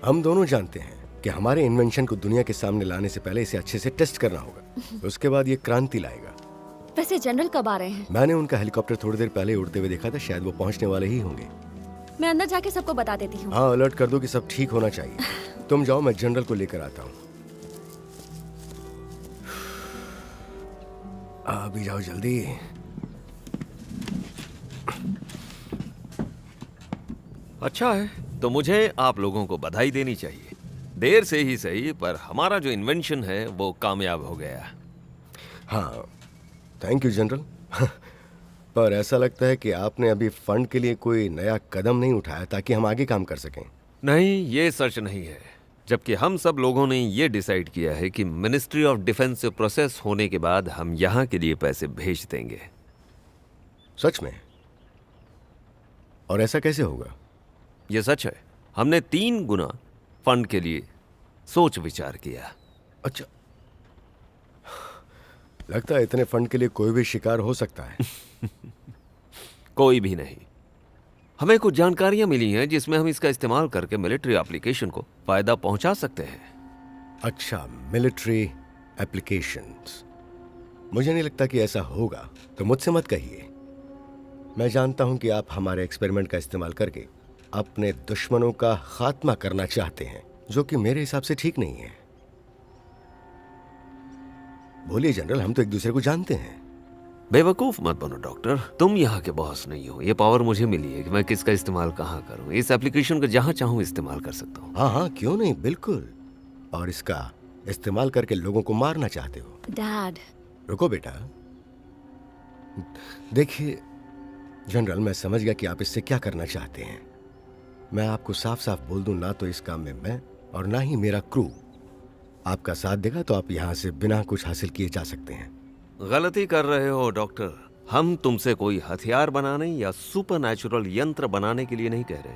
हम दोनों जानते हैं कि हमारे इन्वेंशन को दुनिया के सामने लाने से पहले इसे अच्छे से टेस्ट करना होगा। उसके बाद ये क्रांति लाएगा। वैसे जनरल कब आ रहे हैं? मैंने उनका हेलीकॉप्टर थोड़ी देर पहले उड़ते हुए देखा था, शायद वो पहुंचने वाले ही होंगे। मैं अंदर जाके सबको बता देती हूँ। हाँ, अलर्ट कर दो कि सब ठीक होना चाहिए। तुम जाओ, मैं जनरल को लेकर आता हूँ। अभी जाओ जल्दी। अच्छा है, तो मुझे आप लोगों को बधाई देनी चाहिए। देर से ही सही, पर हमारा जो इन्वेंशन है वो कामयाब हो गया। हाँ, थैंक यू जनरल। पर ऐसा लगता है कि आपने अभी फंड के लिए कोई नया कदम नहीं उठाया ताकि हम आगे काम कर सकें। नहीं, ये सच नहीं है। जबकि हम सब लोगों ने ये डिसाइड किया है कि मिनिस्ट्री ऑफ डिफेंस से प्रोसेस होने के बाद हम यहाँ के लिए पैसे भेज देंगे। सच में? और ऐसा कैसे होगा? ये सच है। हमने 3 गुना फंड के लिए सोच विचार किया। अच्छा, लगता है इतने फंड के लिए कोई भी शिकार हो सकता है। कोई भी नहीं। हमें कुछ जानकारियां मिली हैं जिसमें हम इसका इस्तेमाल करके मिलिट्री एप्लीकेशन को फायदा पहुंचा सकते हैं। अच्छा, मिलिट्री एप्लीकेशंस। मुझे नहीं लगता कि ऐसा होगा, तो मुझसे मत कहिए। मैं जानता हूं कि आप हमारे एक्सपेरिमेंट का इस्तेमाल करके अपने दुश्मनों का खात्मा करना चाहते हैं, जो कि मेरे हिसाब से ठीक नहीं है। बोलिए जनरल, हम तो एक दूसरे को जानते हैं। बेवकूफ मत बनो डॉक्टर, तुम यहाँ के बॉस नहीं हो। ये पावर मुझे मिली है कि मैं किसका इस्तेमाल कहाँ करूँ। इस एप्लीकेशन को जहाँ चाहूँ इस्तेमाल कर सकता हूँ। हाँ हाँ, क्यों नहीं, बिल्कुल। और इसका इस्तेमाल करके लोगों को मारना चाहते हो। डैड, रुको बेटा। देखिए जनरल, मैं समझ गया कि आप इससे क्या करना चाहते हैं। मैं आपको साफ साफ बोल दूं, ना तो इस काम में मैं और ना ही मेरा क्रू आपका साथ देगा, तो आप यहाँ से बिना कुछ हासिल किए जा सकते हैं। गलती कर रहे हो डॉक्टर। हम तुमसे कोई हथियार बनाने या सुपरनैचुरल यंत्र बनाने के लिए नहीं कह रहे।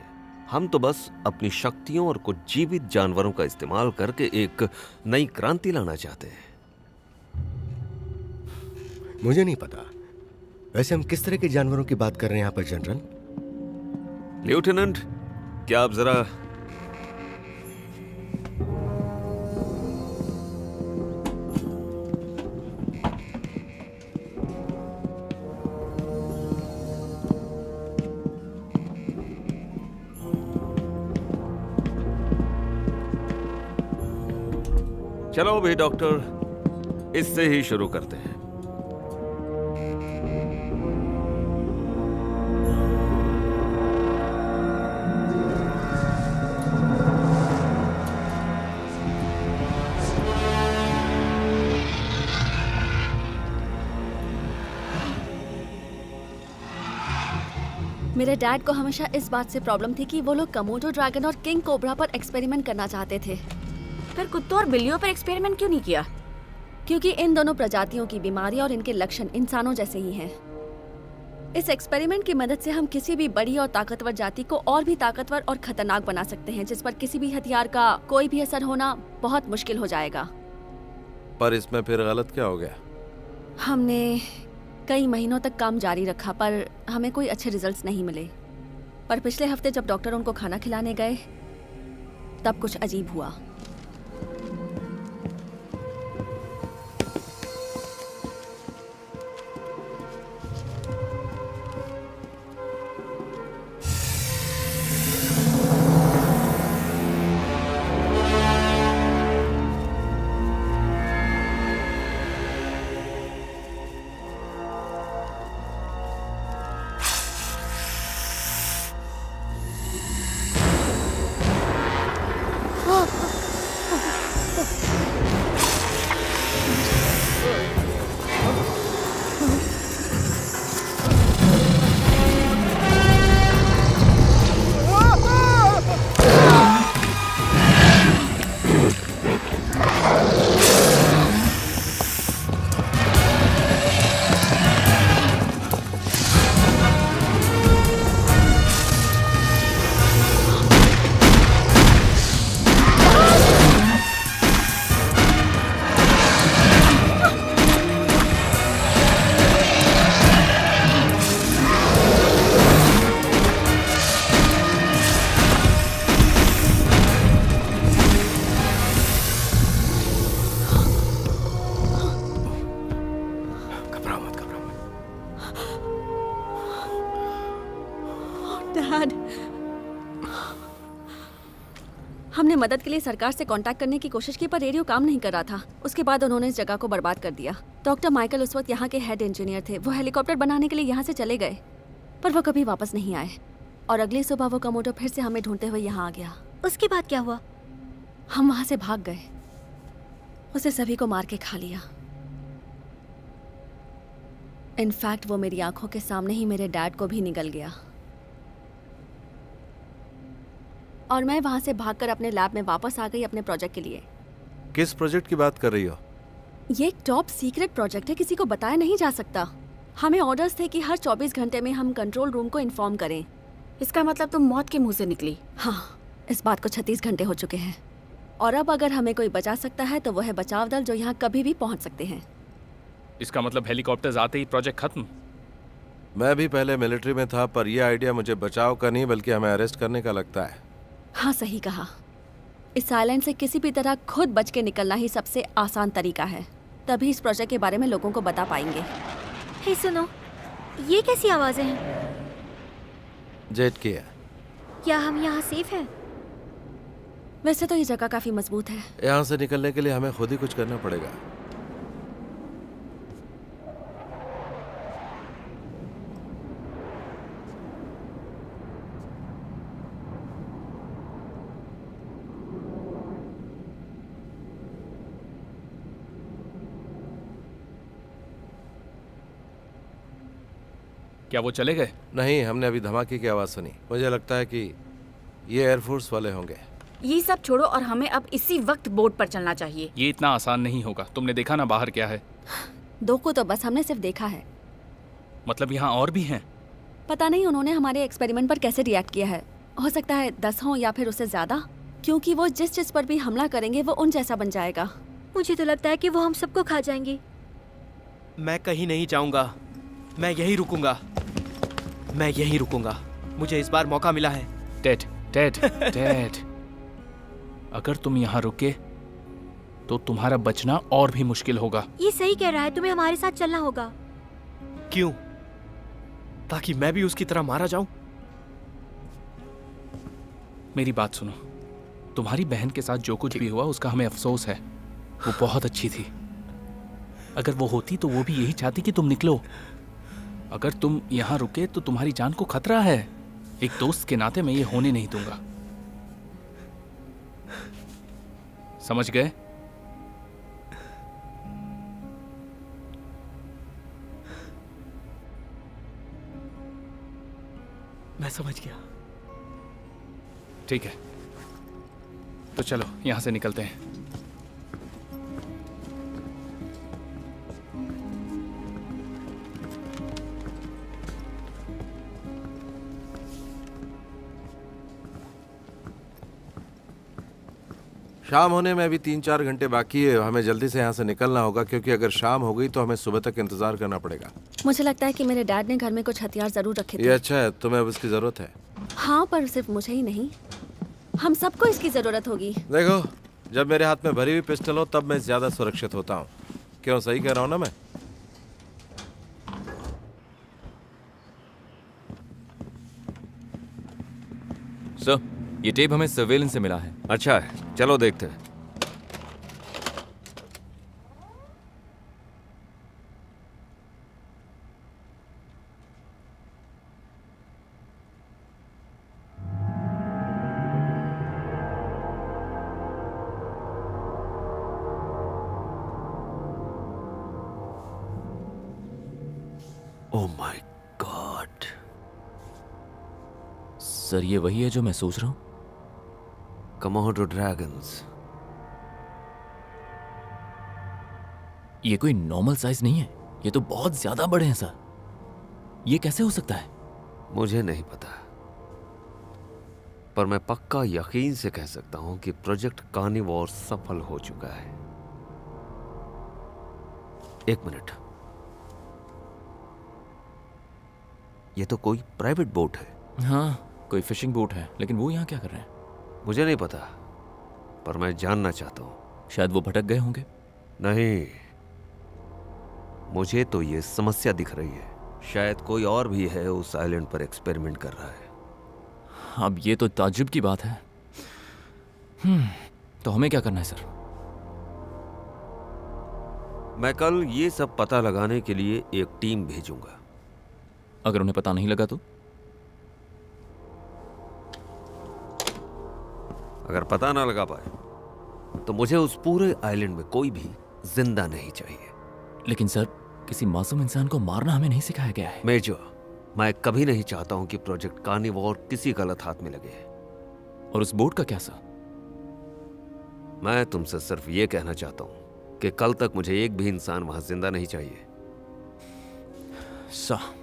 हम तो बस अपनी शक्तियों और कुछ जीवित जानवरों का इस्तेमाल करके एक नई क्रांति लाना चाहते हैं। मुझे नहीं पता वैसे हम किस तरह के जानवरों की बात कर रहे हैं यहाँ पर जनरल। लेफ्टिनेंट, क्या आप जरा चलो भी डॉक्टर, इससे ही शुरू करते हैं। मेरे डैड को हमेशा इस बात से प्रॉब्लम थी कि वो लोग कमोडो ड्रैगन और किंग कोबरा पर एक्सपेरिमेंट करना चाहते थे। फिर कुत्तों और बिल्लियों पर एक्सपेरिमेंट क्यों नहीं किया? क्योंकि इन दोनों प्रजातियों की बीमारी और इनके लक्षण इंसानों जैसे ही हैं। इस एक्सपेरिमेंट की मदद से हम किसी भी बड़ी और ताकतवर जाति को और भी ताकतवर और खतरनाक बना सकते हैं, जिस पर किसी भी हथियार का कोई भी असर होना बहुत मुश्किल हो जाएगा। पर इसमें फिर गलत क्या हो गया? हमने कई महीनों तक काम जारी रखा पर हमें कोई अच्छे रिजल्ट्स नहीं मिले। पर पिछले हफ्ते जब डॉक्टर उनको खाना खिलाने गए तब कुछ अजीब हुआ। डैड, हमने मदद के लिए सरकार से कांटेक्ट करने की कोशिश की पर रेडियो काम नहीं कर रहा था। उसके बाद उन्होंने इस जगह को बर्बाद कर दिया। डॉक्टर माइकल उस वक्त यहाँ के हेड इंजीनियर थे। वो हेलीकॉप्टर बनाने के लिए यहाँ से चले गए पर वो कभी वापस नहीं आए और अगली सुबह वो कमोडो फिर से हमें ढूंढते हुए यहाँ आ गया। उसके बाद क्या हुआ? हम वहाँ से भाग गए। उसे सभी को मार के खा लिया। इनफैक्ट वो मेरी आंखों के सामने ही मेरे डैड को भी निगल गया और मैं वहां से भागकर अपने लैब में वापस आ गई अपने प्रोजेक्ट के लिए। किस प्रोजेक्ट की बात कर रही हो? ये एक टॉप सीक्रेट प्रोजेक्ट है, किसी को बताया नहीं जा सकता। हमें ऑर्डर्स थे कि हर 24 घंटे में हम कंट्रोल रूम को इन्फॉर्म करें। इसका मतलब तुम मौत के मुंह से निकली। हाँ, इस बात को 36 घंटे हो चुके हैं और अब अगर हमें कोई बचा सकता है तो वो है बचाव दल, जो यहाँ कभी भी पहुँच सकते हैं। इसका मतलब हेलीकॉप्टर्स आते ही प्रोजेक्ट खत्म? मैं भी पहले मिलिट्री में था पर यह आइडिया मुझे बचाव का नहीं बल्कि हमें अरेस्ट करने का लगता है। हाँ, सही कहा। इस आइलैंड से किसी भी तरह खुद बच के निकलना ही सबसे आसान तरीका है। तभी इस प्रोजेक्ट के बारे में लोगों को बता पाएंगे। हे सुनो, ये कैसी आवाजें हैं? जेट की है। क्या हम यहाँ सेफ हैं? वैसे तो ये जगह काफी मजबूत है। यहाँ से निकलने के लिए हमें खुद ही कुछ करना पड़ेगा। क्या वो चले गए? नहीं, हमने अभी धमाके की आवाज सुनी। मुझे लगता है कि ये एयरफोर्स वाले होंगे। ये सब छोड़ो और हमें अब इसी वक्त बोट पर चलना चाहिए। ये इतना आसान नहीं होगा। तुमने देखा ना बाहर क्या है? दो को तो बस हमने सिर्फ देखा है। मतलब यहाँ और भी हैं? पता नहीं उन्होंने हमारे एक्सपेरिमेंट पर कैसे रिएक्ट किया है। हो सकता है 10 हों या फिर उससे ज्यादा, क्योंकि वो जिस चीज पर भी हमला करेंगे वो उन जैसा बन जाएगा। मुझे तो लगता है कि वो हम सबको खा जाएंगे। मैं कहीं नहीं जाऊंगा, मैं यहीं रुकूंगा। मैं यहीं रुकूंगा। मुझे इस बार मौका मिला है। टेड, टेड, टेड, अगर तुम यहाँ रुके तो तुम्हारा बचना और भी मुश्किल होगा। ये सही कह रहा है, तुम्हें हमारे साथ चलना होगा। क्यों? ताकि मैं भी उसकी तरह मारा जाऊं? मेरी बात सुनो, तुम्हारी बहन के साथ जो कुछ भी हुआ उसका हमें अफसोस है, वो बहुत अच्छी थी। अगर वो होती तो वो भी यही चाहती कि तुम निकलो। अगर तुम यहाँ रुके तो तुम्हारी जान को खतरा है। एक दोस्त के नाते मैं ये होने नहीं दूंगा। समझ गए? मैं समझ गया। ठीक है, तो चलो यहां से निकलते हैं। शाम होने में अभी 3-4 घंटे बाकी है। हमें जल्दी से यहाँ से निकलना होगा, क्योंकि अगर शाम हो गई तो हमें सुबह तक इंतजार करना पड़ेगा। मुझे लगता है कि मेरे डैड ने घर में कुछ हथियार जरूर रखे ये थे। अच्छा है, तुम्हें अब इसकी जरूरत है। हाँ, पर सिर्फ मुझे ही नहीं, हम सबको इसकी जरूरत होगी। देखो, जब मेरे हाथ में भरी हुई पिस्टल हो तब मैं ज्यादा सुरक्षित होता हूँ। क्यों, सही कह रहा हूँ ना मैं? सर, ये टेप हमें सर्वेलेंस से मिला है। अच्छा है, चलो देखते हैं। Oh my God. सर, ये वही है जो मैं सोच रहा हूँ। Komodo dragons. ये कोई नॉर्मल साइज नहीं है, ये तो बहुत ज्यादा बड़े हैं सर। ये कैसे हो सकता है? मुझे नहीं पता, पर मैं पक्का यकीन से कह सकता हूं कि प्रोजेक्ट कार्निवोर सफल हो चुका है। एक मिनट, ये तो कोई प्राइवेट बोट है। हाँ, कोई फिशिंग बोट है, लेकिन वो यहाँ क्या कर रहे हैं? मुझे नहीं पता, पर मैं जानना चाहता हूं। शायद वो भटक गए होंगे। नहीं, मुझे तो ये समस्या दिख रही है। शायद कोई और भी है उस आइलैंड पर एक्सपेरिमेंट कर रहा है। अब ये तो ताज्जुब की बात है। तो हमें क्या करना है सर? मैं कल ये सब पता लगाने के लिए एक टीम भेजूंगा। अगर उन्हें पता नहीं लगा तो? अगर पता ना लगा पाए तो मुझे उस पूरे आइलैंड में कोई भी जिंदा नहीं चाहिए। लेकिन सर, किसी मासूम इंसान को मारना हमें नहीं सिखाया गया है। मेजर, मैं कभी नहीं चाहता हूं कि प्रोजेक्ट कार्निवोर किसी गलत हाथ में लगे। और उस बोट का क्या सर? मैं तुमसे सिर्फ ये कहना चाहता हूं कि कल तक मुझे एक भी इंसान वहां जिंदा नहीं चाहिए। सर,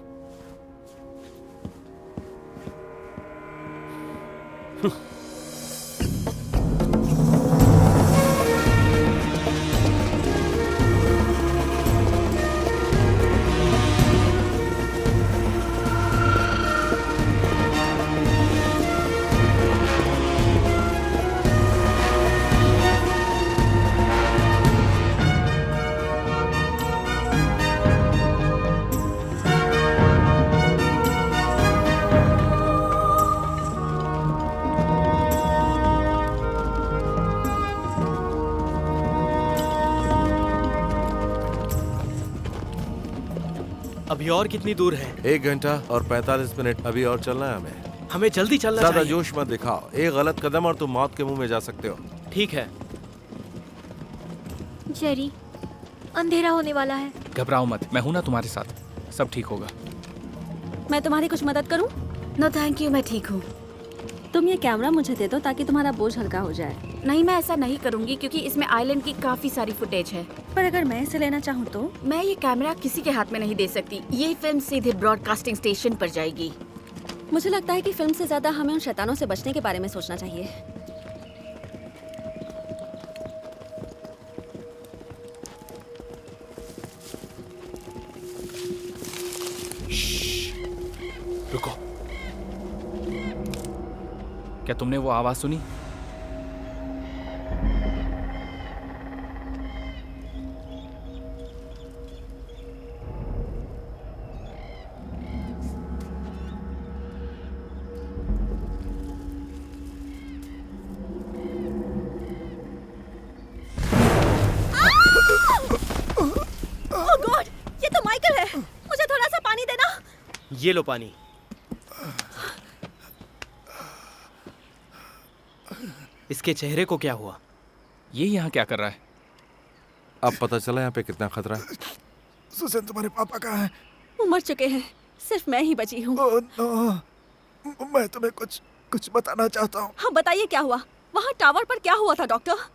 अभी और कितनी दूर है? 1 घंटा और 45 मिनट अभी और चलना है हमें। हमें जल्दी चलना ज्यादा चाहिए। जोश मत दिखाओ। एक गलत कदम और तुम मौत के मुंह में जा सकते हो। ठीक है। जेरी, अंधेरा होने वाला है। घबराओ मत, मैं हूं ना तुम्हारे साथ, सब ठीक होगा। मैं तुम्हारी कुछ मदद करूं? नो थैंक यू, मैं ठीक हूँ। तुम ये कैमरा मुझे दे दो ताकि तुम्हारा बोझ हल्का हो जाए। नहीं, मैं ऐसा नहीं करूंगी क्योंकि इसमें आइलैंड की काफी सारी फुटेज है। पर अगर मैं इसे लेना चाहूँ तो? मैं ये कैमरा किसी के हाथ में नहीं दे सकती। ये फिल्म सीधे ब्रॉडकास्टिंग स्टेशन पर जाएगी। मुझे लगता है कि फिल्म से ज्यादा हमें उन शैतानों से बचने के बारे में सोचना चाहिए। रुको, क्या तुमने वो आवाज सुनी? ये लो पानी। इसके चेहरे को क्या हुआ? ये यहाँ क्या कर रहा है? अब पता चला यहाँ पे कितना खतरा है। सुसेन, तुम्हारे पापा कहाँ हैं? वो मर चुके हैं, सिर्फ मैं ही बची हूँ। ओह नो, मैं तुम्हें कुछ बताना चाहता हूँ। हाँ बताइए क्या हुआ? वहाँ टावर पर क्या हुआ था डॉक्टर?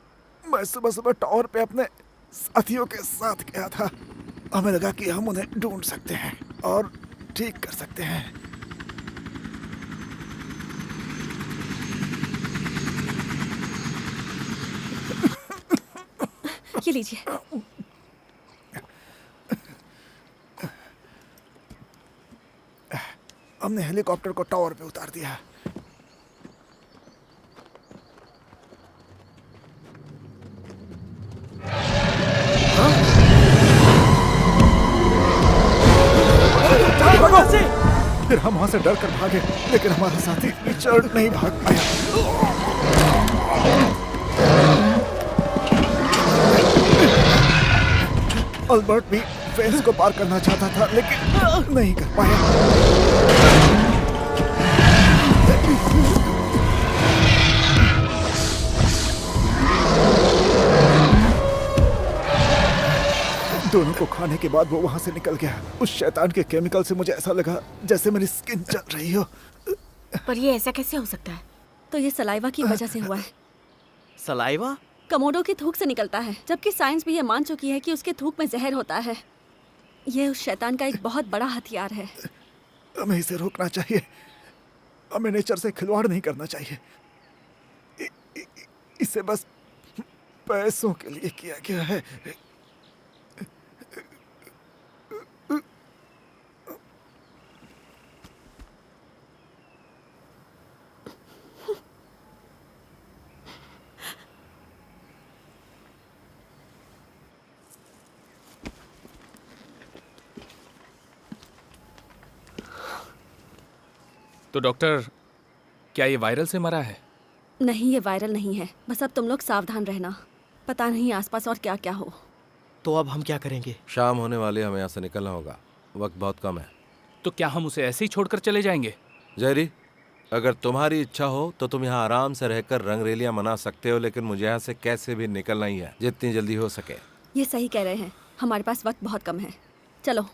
मैं सुबह सुबह टावर पे अपने साथियों के साथ गया था। हमें लगा कि हम उन्हें ढूंढ सकते हैं और ठीक कर सकते हैं। ये लीजिए। हमने हेलीकॉप्टर को टावर पे उतार दिया। फिर हम वहां से डर कर भागे, लेकिन हमारा साथी रिचर्ड नहीं भाग पाया। अल्बर्ट भी फेंस को पार करना चाहता था, लेकिन नहीं कर पाया। दोनों को खाने के बाद वो वहां से निकल गया। उस शैतान के केमिकल से मुझे ऐसा लगा जैसे मेरी स्किन जल रही हो। पर ये ऐसा कैसे हो सकता है? तो ये सलाइवा की वजह से हुआ है। सलाइवा? कमोडो की थूक से निकलता है, जबकि साइंस भी ये मान चुकी है कि उसके थूक में जहर होता है। ये उस शैतान का एक बहुत बड़ा हथियार है। हमें इसे रोकना चाहिए। हमें नेचर से खिलवाड़ नहीं करना चाहिए। इसे बस पैसों के लिए किया गया है। तो डॉक्टर, क्या ये वायरल से मरा है? नहीं, ये वायरल नहीं है। बस अब तुम लोग सावधान रहना। पता नहीं आसपास और क्या क्या हो। तो अब हम क्या करेंगे? शाम होने वाली, हमें यहाँ से निकलना होगा। वक्त बहुत कम है। तो क्या हम उसे ऐसे ही छोड़कर चले जाएंगे? जेरी, अगर तुम्हारी इच्छा हो तो तुम यहाँ आराम से रहकर रंगरेलियां मना सकते हो, लेकिन मुझे यहाँ से कैसे भी निकलना ही है, जितनी जल्दी हो सके। ये सही कह रहे हैं, हमारे पास वक्त बहुत कम है। चलो।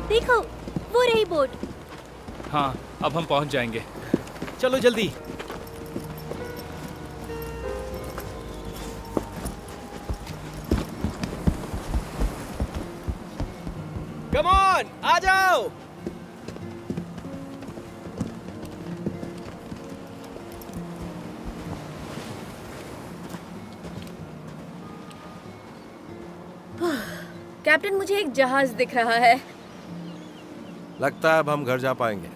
देखो, वो रही बोट। हाँ, अब हम पहुंच जाएंगे। चलो जल्दी। कम ऑन, आ जाओ। कैप्टन, मुझे एक जहाज दिख रहा है। लगता है अब हम घर जा पाएंगे।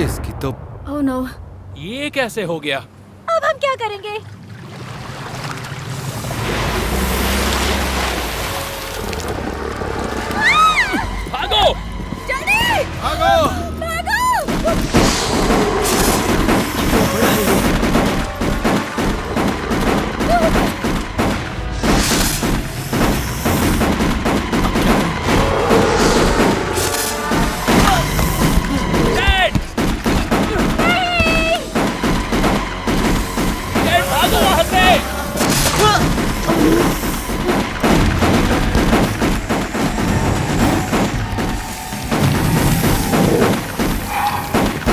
इसकी तो ओह नो, ये कैसे हो गया? अब हम क्या करेंगे? भागो! जल्दी! भागो! भागो वहां से!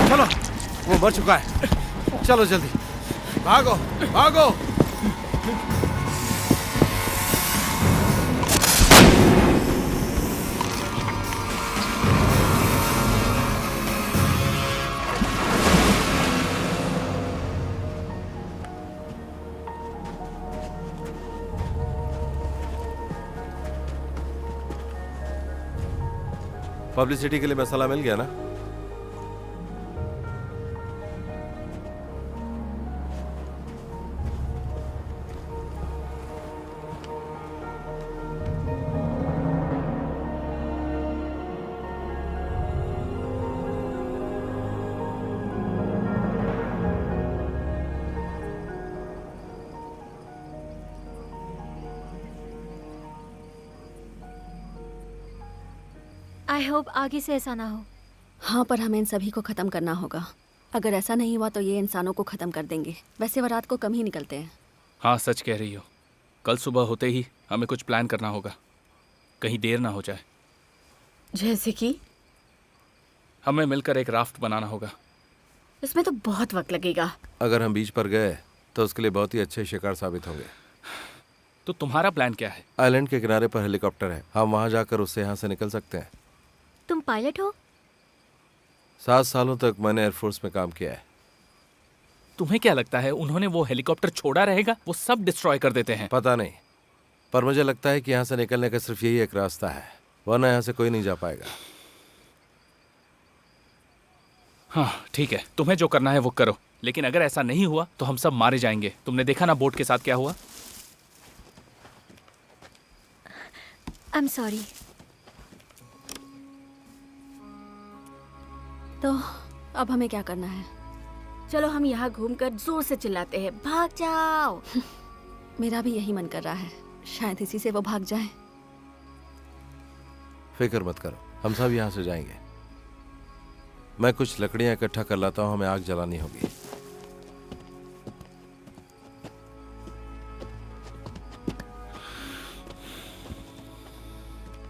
चलो, वो मर चुका है। चलो जल्दी, भागो भागो। पब्लिसिटी के लिए मसाला मिल गया ना? आई होप आगे से ऐसा ना हो। हाँ, पर हमें इन सभी को ख़त्म करना होगा। अगर ऐसा नहीं हुआ तो ये इंसानों को ख़त्म कर देंगे। वैसे वो रात को कम ही निकलते हैं। हाँ, सच कह रही हो। कल सुबह होते ही हमें कुछ प्लान करना होगा, कहीं देर ना हो जाए। जैसे कि हमें मिलकर एक राफ्ट बनाना होगा। इसमें तो बहुत वक्त लगेगा। अगर हम बीच पर गए तो उसके लिए बहुत ही अच्छे शिकार साबित होंगे। तो तुम्हारा प्लान क्या है? आइलैंड के किनारे पर हेलीकॉप्टर है, हम वहां जाकर उससे यहाँ से निकल सकते हैं। तुम पायलट हो? 7 सालों तक मैंने एयरफोर्स में काम किया है। तुम्हें क्या लगता है उन्होंने वो हेलीकॉप्टर छोड़ा रहेगा? वो सब डिस्ट्रॉय कर देते हैं। पता नहीं, पर मुझे लगता है कि यहाँ से निकलने का सिर्फ यही एक रास्ता है, वरना यहाँ से कोई नहीं जा पाएगा। हाँ ठीक है, तुम्हें जो करना है वो करो, लेकिन अगर ऐसा नहीं हुआ तो हम सब मारे जाएंगे। तुमने देखा ना बोट के साथ क्या हुआ? I am sorry. तो अब हमें क्या करना है? चलो हम यहाँ घूमकर जोर से चिल्लाते हैं, भाग जाओ। मेरा भी यही मन कर रहा है, शायद इसी से वो भाग जाए। फिक्र मत करो, हम सब यहाँ से जाएंगे। मैं कुछ लकड़ियाँ इकट्ठा कर लाता हूँ, हमें आग जलानी होगी।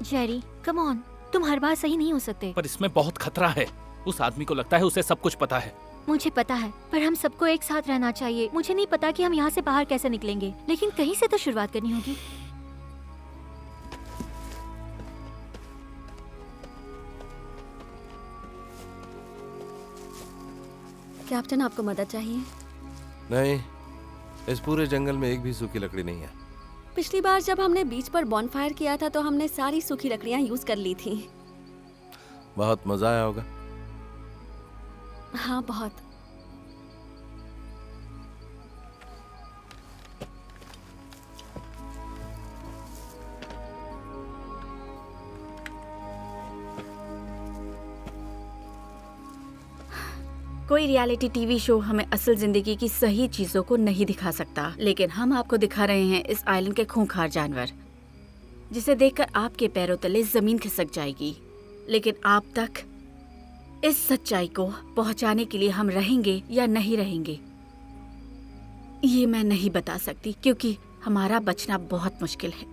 जेरी, कम ऑन, तुम हर बार सही नहीं हो सकते। पर इसमें बहुत खतरा है। उस आदमी को लगता है उसे सब कुछ पता है। मुझे पता है, पर हम सबको एक साथ रहना चाहिए। मुझे नहीं पता कि हम यहाँ से बाहर कैसे निकलेंगे, लेकिन कहीं से तो शुरुआत करनी होगी। कैप्टन, आपको मदद चाहिए? नहीं, इस पूरे जंगल में एक भी सूखी लकड़ी नहीं है। पिछली बार जब हमने बीच पर बॉनफायर किया था तो हमने सारी सूखी लकड़ियाँ यूज कर ली थी। बहुत मजा आया होगा। हाँ, बहुत। कोई रियलिटी टीवी शो हमें असल जिंदगी की सही चीजों को नहीं दिखा सकता, लेकिन हम आपको दिखा रहे हैं इस आइलैंड के खूंखार जानवर, जिसे देखकर आपके पैरों तले जमीन खिसक जाएगी। लेकिन आप तक इस सच्चाई को पहुंचाने के लिए हम रहेंगे या नहीं रहेंगे, ये मैं नहीं बता सकती, क्योंकि हमारा बचना बहुत मुश्किल है।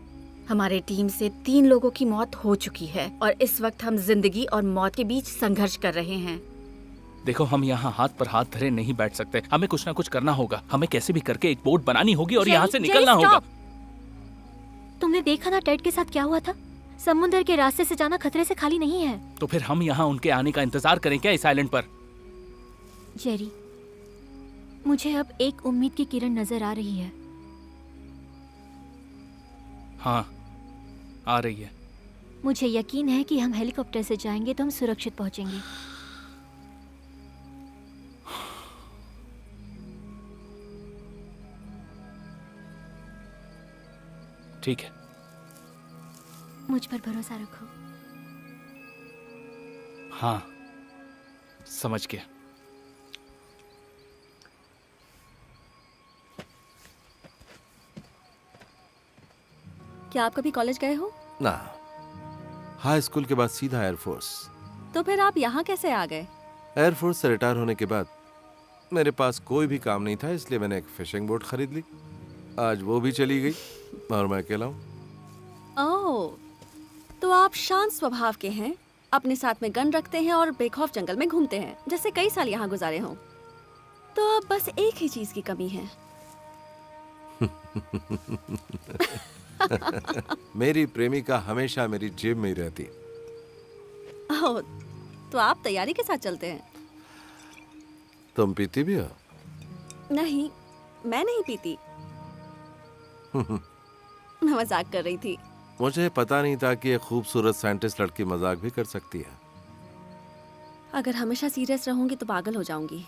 हमारे टीम से 3 लोगों की मौत हो चुकी है और इस वक्त हम जिंदगी और मौत के बीच संघर्ष कर रहे हैं। देखो, हम यहाँ हाथ पर हाथ धरे नहीं बैठ सकते। हमें कुछ ना कुछ करना होगा। हमें कैसे भी करके एक बोट बनानी होगी और यहाँ से निकलना होगा। तुमने देखा ना टेड के साथ क्या हुआ था? समुद्र के रास्ते से जाना खतरे से खाली नहीं है। तो फिर हम यहाँ उनके आने का इंतजार करें क्या इस आइलैंड पर? जेरी, मुझे अब एक उम्मीद की किरण नजर आ रही है। हाँ, आ रही है। मुझे यकीन है कि हम हेलीकॉप्टर से जाएंगे तो हम सुरक्षित पहुंचेंगे। ठीक है, मुझ पर भरोसा रखो। हाँ, समझ गया। क्या आप कभी कॉलेज गए हो? ना, हाई स्कूल के बाद सीधा एयरफोर्स। तो फिर आप यहाँ कैसे आ गए? एयरफोर्स से रिटायर होने के बाद मेरे पास कोई भी काम नहीं था, इसलिए मैंने एक फिशिंग बोट खरीद ली। आज वो भी चली गई और मैं अकेला हूँ। ओह, तो आप शांत स्वभाव के हैं, अपने साथ में गन रखते हैं और बेखौफ जंगल में घूमते हैं, जैसे कई साल यहाँ गुजारे हों। तो अब बस एक ही चीज की कमी है। मेरी प्रेमिका हमेशा मेरी जेब में ही रहती। ओह, तो आप तैयारी के साथ चलते हैं? तुम पीती भी हो? नहीं, मैं नहीं पीती। मैं मजाक कर रही थी। मुझे पता नहीं था कि एक खूबसूरत साइंटिस्ट लड़की मजाक भी कर सकती है। अगर हमेशा सीरियस रहूंगी तो पागल हो जाऊंगी।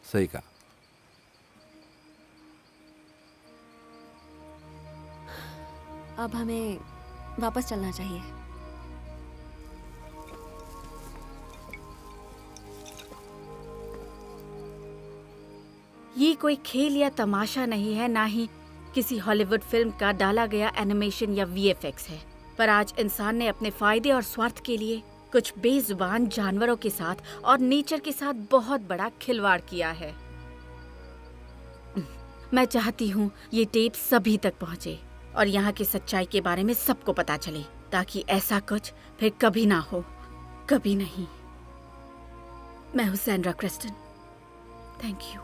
सही कहा। अब हमें वापस चलना चाहिए। ये कोई खेल या तमाशा नहीं है, ना ही किसी हॉलीवुड फिल्म का डाला गया एनिमेशन या वीएफएक्स है। पर आज इंसान ने अपने फायदे और स्वार्थ के लिए कुछ बेजुबान जानवरों के साथ और नेचर के साथ बहुत बड़ा खिलवाड़ किया है। मैं चाहती हूँ ये टेप सभी तक पहुँचे और यहाँ की सच्चाई के बारे में सबको पता चले, ताकि ऐसा कुछ फिर कभी ना हो, कभी नहीं। मैं हूँ सैंड्रा क्रिस्टन। Thank you.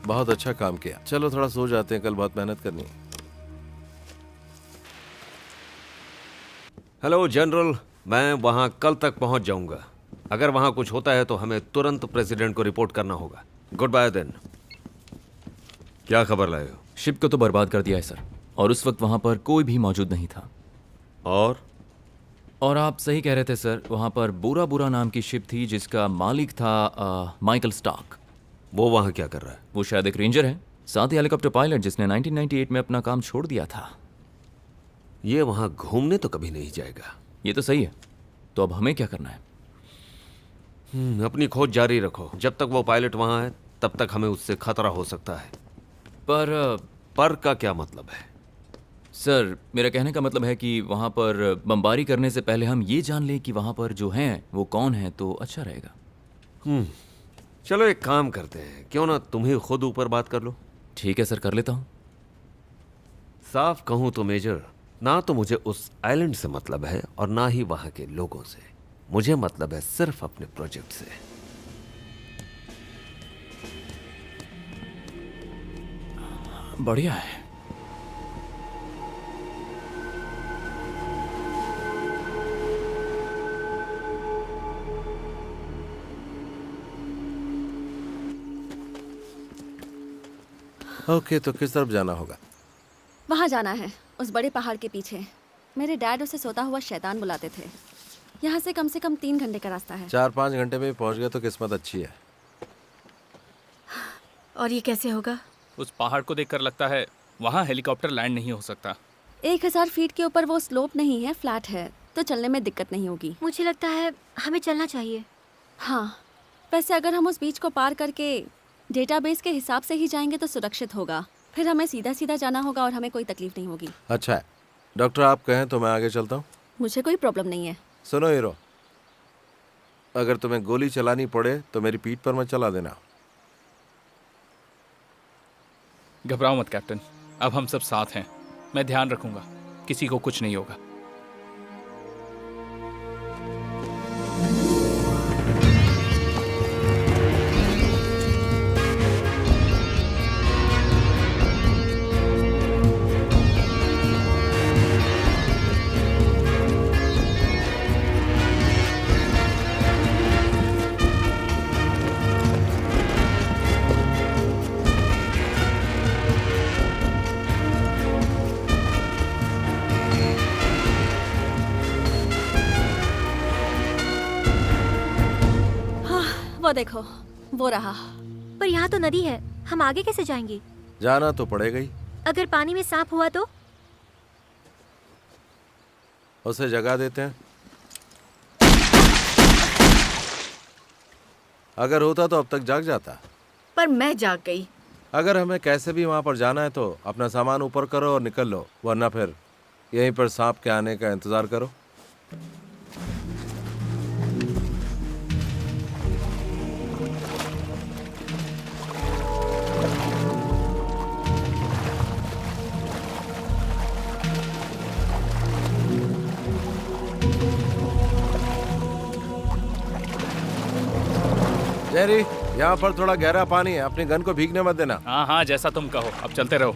बहुत अच्छा काम किया। चलो थोड़ा सो जाते हैं, कल बहुत मेहनत करनी है। हेलो जनरल, मैं वहां कल तक पहुंच जाऊंगा। अगर वहां कुछ होता है तो हमें तुरंत प्रेसिडेंट को रिपोर्ट करना होगा। Goodbye then. क्या खबर लाए हो? शिप को तो बर्बाद कर दिया है सर, और उस वक्त वहां पर कोई भी मौजूद नहीं था। और आप सही कह रहे थे सर, वहां पर बुरा बुरा नाम की शिप थी जिसका मालिक था माइकल स्टार्क। वो वहां क्या कर रहा है? वो शायद एक रेंजर है, साथ ही हेलीकॉप्टर पायलट जिसने 1998 में अपना काम छोड़ दिया था। ये वहां घूमने तो कभी नहीं जाएगा। ये तो सही है। तो अब हमें क्या करना है? अपनी खोज जारी रखो। जब तक वो पायलट वहां है तब तक हमें उससे खतरा हो सकता है। पर का क्या मतलब है? सर, मेरा कहने का मतलब है कि वहाँ पर बमबारी करने से पहले हम ये जान लें कि वहाँ पर जो हैं वो कौन है, तो अच्छा रहेगा। चलो एक काम करते हैं, क्यों ना तुम ही खुद ऊपर बात कर लो। ठीक है सर, कर लेता हूँ। साफ कहूँ तो मेजर, ना तो मुझे उस आइलैंड से मतलब है और ना ही वहाँ के लोगों से। मुझे मतलब है सिर्फ अपने प्रोजेक्ट से। बढ़िया है। ओके, तो किस तरफ जाना होगा? वहाँ जाना है, उस बड़े पहाड़ के पीछे। मेरे डैड उसे सोता हुआ शैतान बुलाते थे। यहाँ से कम 3 घंटे का रास्ता है। 4-5 घंटे में पहुँच गए तो किस्मत अच्छी है। और ये कैसे होगा? उस पहाड़ को देखकर लगता है वहाँ हेलीकॉप्टर लैंड नहीं हो सकता। 1000 फीट के ऊपर वो स्लोप नहीं है, फ्लैट है, तो चलने में दिक्कत नहीं होगी। मुझे लगता है हमें चलना चाहिए। हाँ, वैसे अगर हम उस बीच को पार करके डेटाबेस के हिसाब से ही जाएंगे तो सुरक्षित होगा। फिर हमें सीधा सीधा जाना होगा और हमें कोई तकलीफ नहीं होगी। अच्छा है, डॉक्टर आप कहें तो मैं आगे चलता हूँ। मुझे कोई प्रॉब्लम नहीं है। सुनो हीरो, अगर तुम्हें गोली चलानी पड़े तो मेरी पीठ पर मत चला देना। घबराओ मत कैप्टन, अब हम सब साथ हैं। मैं ध्यान रखूंगा, किसी को कुछ नहीं होगा। वो देखो, वो रहा। पर यहाँ तो नदी है, हम आगे कैसे जाएंगे? जाना तो पड़ेगा ही। अगर पानी में सांप हुआ तो? उसे जगा देते हैं। अगर होता तो अब तक जाग जाता। पर मैं जाग गई। अगर हमें कैसे भी वहां पर जाना है तो अपना सामान ऊपर करो और निकल लो, वरना फिर यहीं पर सांप के आने का इंतजार करो। जेरी, यहाँ पर थोड़ा गहरा पानी है, अपनी गन को भीगने मत देना। हाँ हाँ, जैसा तुम कहो। अब चलते रहो।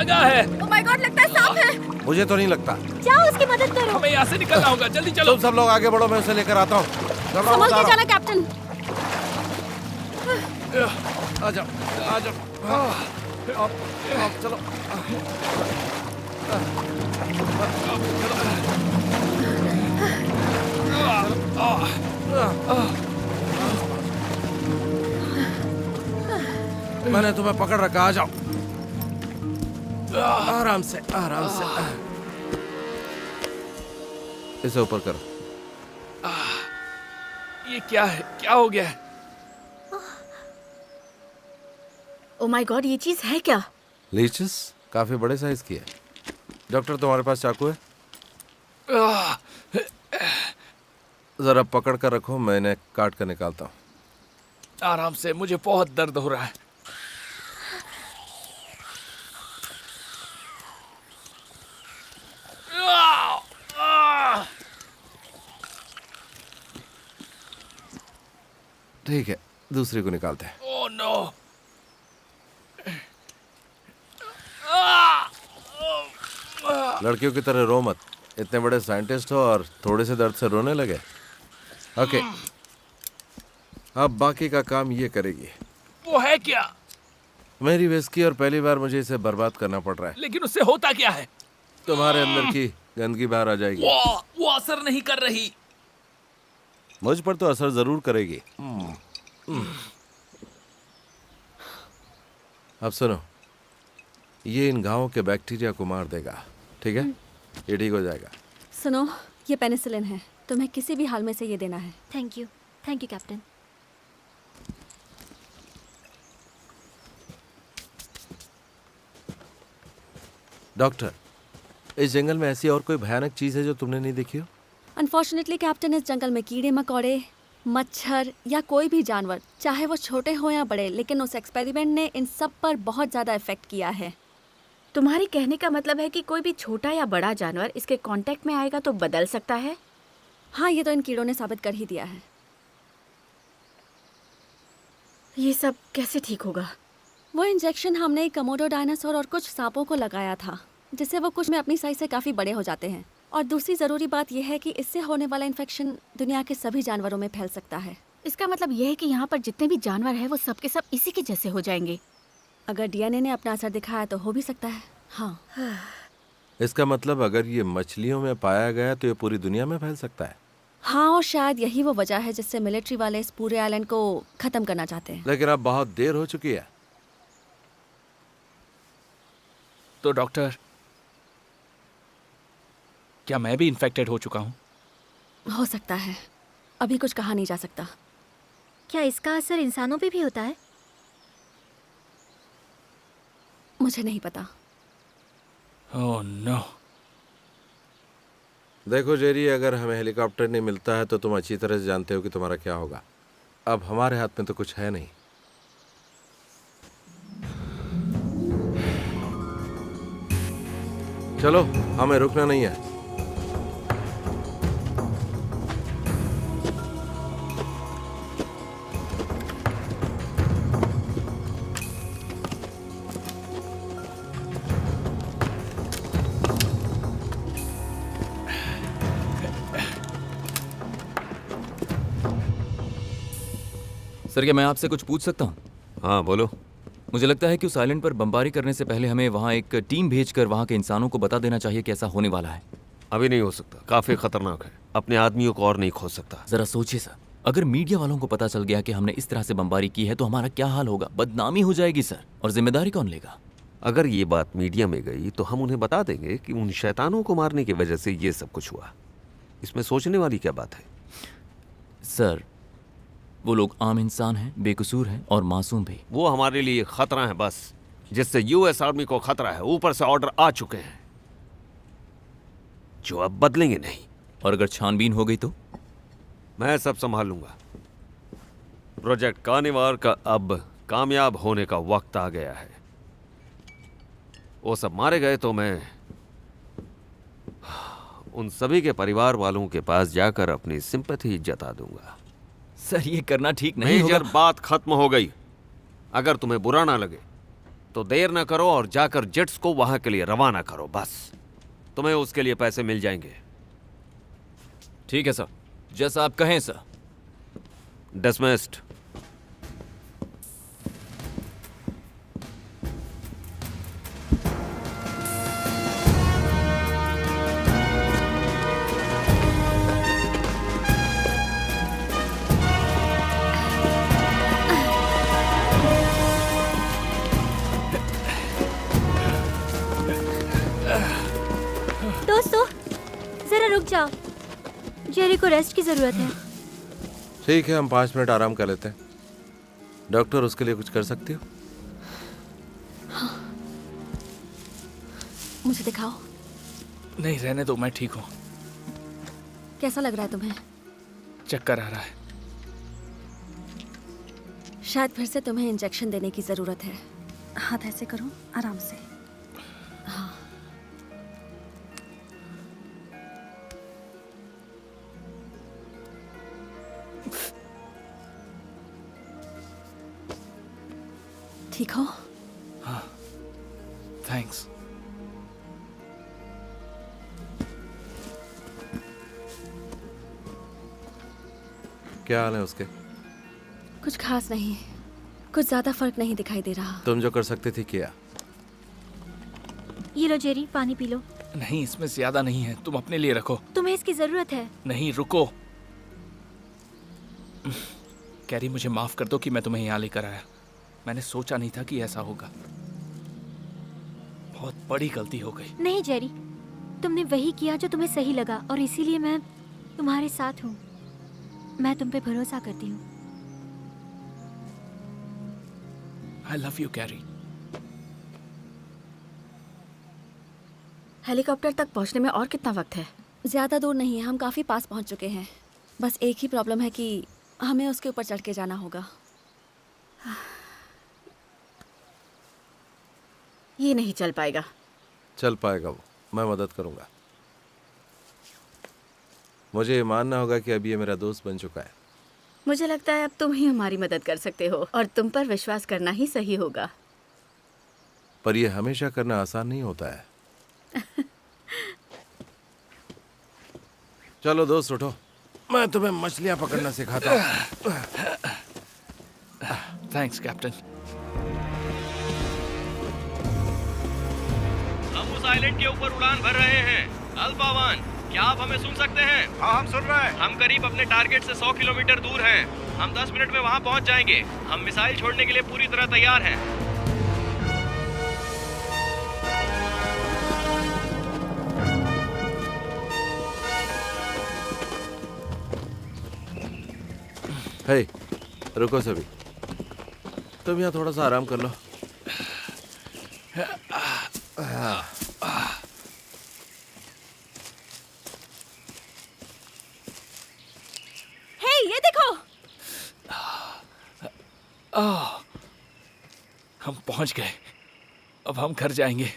लगा है। ओह माय गॉड, लगता है सांप है। मुझे तो नहीं लगता। जाओ उसकी मदद करो। हमें यहाँ से निकलना होगा, जल्दी चलो। तुम सब लोग आगे बढ़ो, मैं उसे लेकर आता हूँ। संभल के जाना कैप्टन। आ जाओ, आ जाओ। अब चलो। मैंने तुम्हें पकड़ रखा, आ जाओ। आराम से, आराम से। इसे ऊपर करो। ये क्या है? क्या हो गया है? ओह माय गॉड, ये चीज है क्या? लीचेस काफी बड़े साइज की है। डॉक्टर, तुम्हारे पास चाकू है? जरा पकड़ कर रखो, मैं इन्हें काट कर निकालता हूँ। आराम से, मुझे बहुत दर्द हो रहा है। ठीक है, दूसरी को निकालते हैं। Oh no. लड़कियों की तरह रो मत। इतने बड़े साइंटिस्ट हो और थोड़े से दर्द से रोने लगे। ओके, अब बाकी का काम ये करेगी। वो है क्या? मेरी विस्की, और पहली बार मुझे इसे बर्बाद करना पड़ रहा है। लेकिन उससे होता क्या है? तुम्हारे अंदर की गंदगी बाहर आ जाएगी। वो असर नहीं कर रही। मुझ पर तो असर जरूर करेगी। अब सुनो, ये इन घावों के बैक्टीरिया को मार देगा, ठीक है? ये ठीक हो जाएगा। सुनो, ये पेनिसिलिन है, तुम्हें किसी भी हाल में से ये देना है। Thank you captain. डॉक्टर, इस जंगल में ऐसी और कोई भयानक चीज है जो तुमने नहीं देखी हो? अनफॉर्चुनेटली कैप्टन, इस जंगल में कीड़े मकोड़े, मच्छर या कोई भी जानवर, चाहे वो छोटे हो या बड़े, लेकिन उस एक्सपेरिमेंट ने इन सब पर बहुत ज़्यादा इफेक्ट किया है। तुम्हारे कहने का मतलब है कि कोई भी छोटा या बड़ा जानवर इसके कांटेक्ट में आएगा तो बदल सकता है? हाँ, ये तो इन कीड़ों ने साबित कर ही दिया है। ये सब कैसे ठीक होगा? वो इंजेक्शन हमने एक कमोडो डायनासोर और कुछ सांपों को लगाया था, जिससे वो कुछ में अपनी साइज से काफ़ी बड़े हो जाते हैं। और दूसरी ज़रूरी बात यह है कि इससे होने वाला इन्फेक्शन दुनिया के सभी जानवरों में फैल सकता है। इसका मतलब यह है कि यहाँ पर जितने भी जानवर हैं वो सब के सब इसी के जैसे हो जाएंगे। अगर डीएनए ने अपना असर दिखाया तो हो भी सकता है। हाँ। इसका मतलब अगर ये मछलियों में पाया गया तो ये पूरी दुनिया में फैल सकता है। हाँ, और शायद यही वो वजह है जिससे मिलिट्री वाले इस पूरे आइलैंड को ख़त्म करना चाहते हैं। लेकिन अब बहुत देर हो चुकी है। तो डॉक्टर, क्या मैं भी इन्फेक्टेड हो चुका हूँ? हो सकता है, अभी कुछ कहा नहीं जा सकता। क्या इसका असर इंसानों पे भी होता है? मुझे नहीं पता। Oh no. देखो जेरी, अगर हमें हेलीकॉप्टर नहीं मिलता है तो तुम अच्छी तरह से जानते हो कि तुम्हारा क्या होगा। अब हमारे हाथ में तो कुछ है नहीं। चलो, हमें रुकना नहीं है। सर, क्या मैं आपसे कुछ पूछ सकता हूँ? हाँ बोलो। मुझे लगता है कि उस आइलैंड पर बमबारी करने से पहले हमें वहाँ एक टीम भेजकर वहाँ के इंसानों को बता देना चाहिए कि ऐसा होने वाला है। अभी नहीं हो सकता, काफी खतरनाक है। अपने आदमियों को और नहीं खो सकता। जरा सोचिए सर, अगर मीडिया वालों को पता चल गया कि हमने इस तरह से बमबारी की है तो हमारा क्या हाल होगा? बदनामी हो जाएगी सर, और जिम्मेदारी कौन लेगा? अगर ये बात मीडिया में गई तो हम उन्हें बता देंगे कि उन शैतानों को मारने की वजह से ये सब कुछ हुआ। इसमें सोचने वाली क्या बात है? सर, वो लोग आम इंसान हैं, बेकसूर हैं और मासूम भी। वो हमारे लिए खतरा है बस, जिससे यूएस आर्मी को खतरा है। ऊपर से ऑर्डर आ चुके हैं जो अब बदलेंगे नहीं। और अगर छानबीन हो गई तो? मैं सब संभाल लूंगा। प्रोजेक्ट कार्निवार का अब कामयाब होने का वक्त आ गया है। वो सब मारे गए तो मैं उन सभी के परिवार वालों के पास जाकर अपनी सिंपैथी जता दूंगा। सर, ये करना ठीक नहीं मेजर, होगा। बात खत्म हो गई। अगर तुम्हें बुरा ना लगे तो देर ना करो और जाकर जेट्स को वहां के लिए रवाना करो। बस तुम्हें उसके लिए पैसे मिल जाएंगे। ठीक है सर, जैसा आप कहें सर। डिसमिस्ड। दोस्तों जरा रुक जाओ, जेरी को रेस्ट की जरूरत है। ठीक है, हम 5 मिनट आराम कर लेते हैं। डॉक्टर, उसके लिए कुछ कर सकती हो? मुझे दिखाओ। नहीं, रहने दो, मैं ठीक हूँ। कैसा लग रहा है तुम्हें? चक्कर आ रहा है। शायद फिर से तुम्हें इंजेक्शन देने की जरूरत है। हाथ ऐसे करो, आराम से। हाँ। ठीक हो? हाँ, थैंक्स। क्या हाल है उसके? कुछ खास नहीं, कुछ ज्यादा फर्क नहीं दिखाई दे रहा। तुम जो कर सकती थी किया। ये लो जेरी, पानी पी लो। नहीं, इसमें ज्यादा नहीं है, तुम अपने लिए रखो। तुम्हें इसकी जरूरत है। नहीं, रुको। कैरी, मुझे माफ कर दो कि मैं तुम्हें यहाँ लेकर आया। मैंने सोचा नहीं था कि ऐसा होगा। बहुत बड़ी गलती हो गई। नहीं जेरी, तुमने वही किया जो तुम्हें सही लगा और इसीलिए मैं तुम्हारे साथ हूँ। मैं तुम पे भरोसा करती हूँ। I love you, carry. Helicopter तक पहुंचने में और कितना वक्त है? ज्यादा दूर नहीं है, हम काफी पास पहुंच चुके हैं। बस एक ही प्रॉब्लम है कि हमें उसके ऊपर चढ़ के जाना होगा। ये नहीं चल पाएगा। चल पाएगा वो, मैं मदद करूंगा। मुझे ये मानना होगा कि अब ये मेरा दोस्त बन चुका है। मुझे लगता है अब तुम ही हमारी मदद कर सकते हो और तुम पर विश्वास करना ही सही होगा। पर यह हमेशा करना आसान नहीं होता है। चलो दोस्त, उठो, मैं तुम्हें मछलियां पकड़ना सिखाता हूँ। Thanks captain. हम उस आइलैंड के ऊपर उड़ान भर रहे हैं। अल्फा 1, क्या आप हमें सुन सकते हैं? हाँ, हम सुन रहे हैं। हम करीब अपने टारगेट से 100 किलोमीटर दूर हैं। हम 10 मिनट में वहां पहुंच जाएंगे। हम मिसाइल छोड़ने के लिए पूरी तरह तैयार हैं। हे, रुको सभी, तुम यहाँ थोड़ा सा आराम कर लो। हे, ये देखो। हम पहुंच गए। अब हम घर जाएंगे।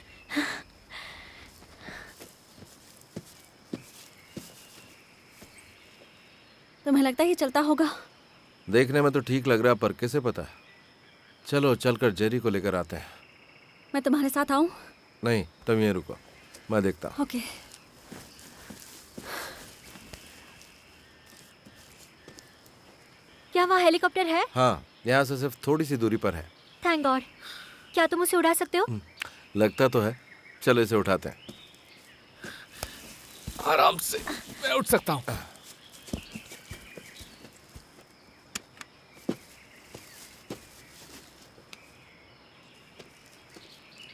तुम्हें लगता है ये चलता होगा? देखने में तो ठीक लग रहा, पर किसे पता। चलो चलकर जेरी को लेकर आते हैं। मैं तुम्हारे साथ आऊं? नहीं, तुम यहीं रुको, मैं देखता हूँ। ओके। क्या वहाँ हेलीकॉप्टर है? हाँ, यहाँ से सिर्फ थोड़ी सी दूरी पर है। Thank God. क्या तुम उसे उड़ा सकते हो? लगता तो है। चलो इसे उठाते हैं। आराम से, मैं उठ सकता हूँ।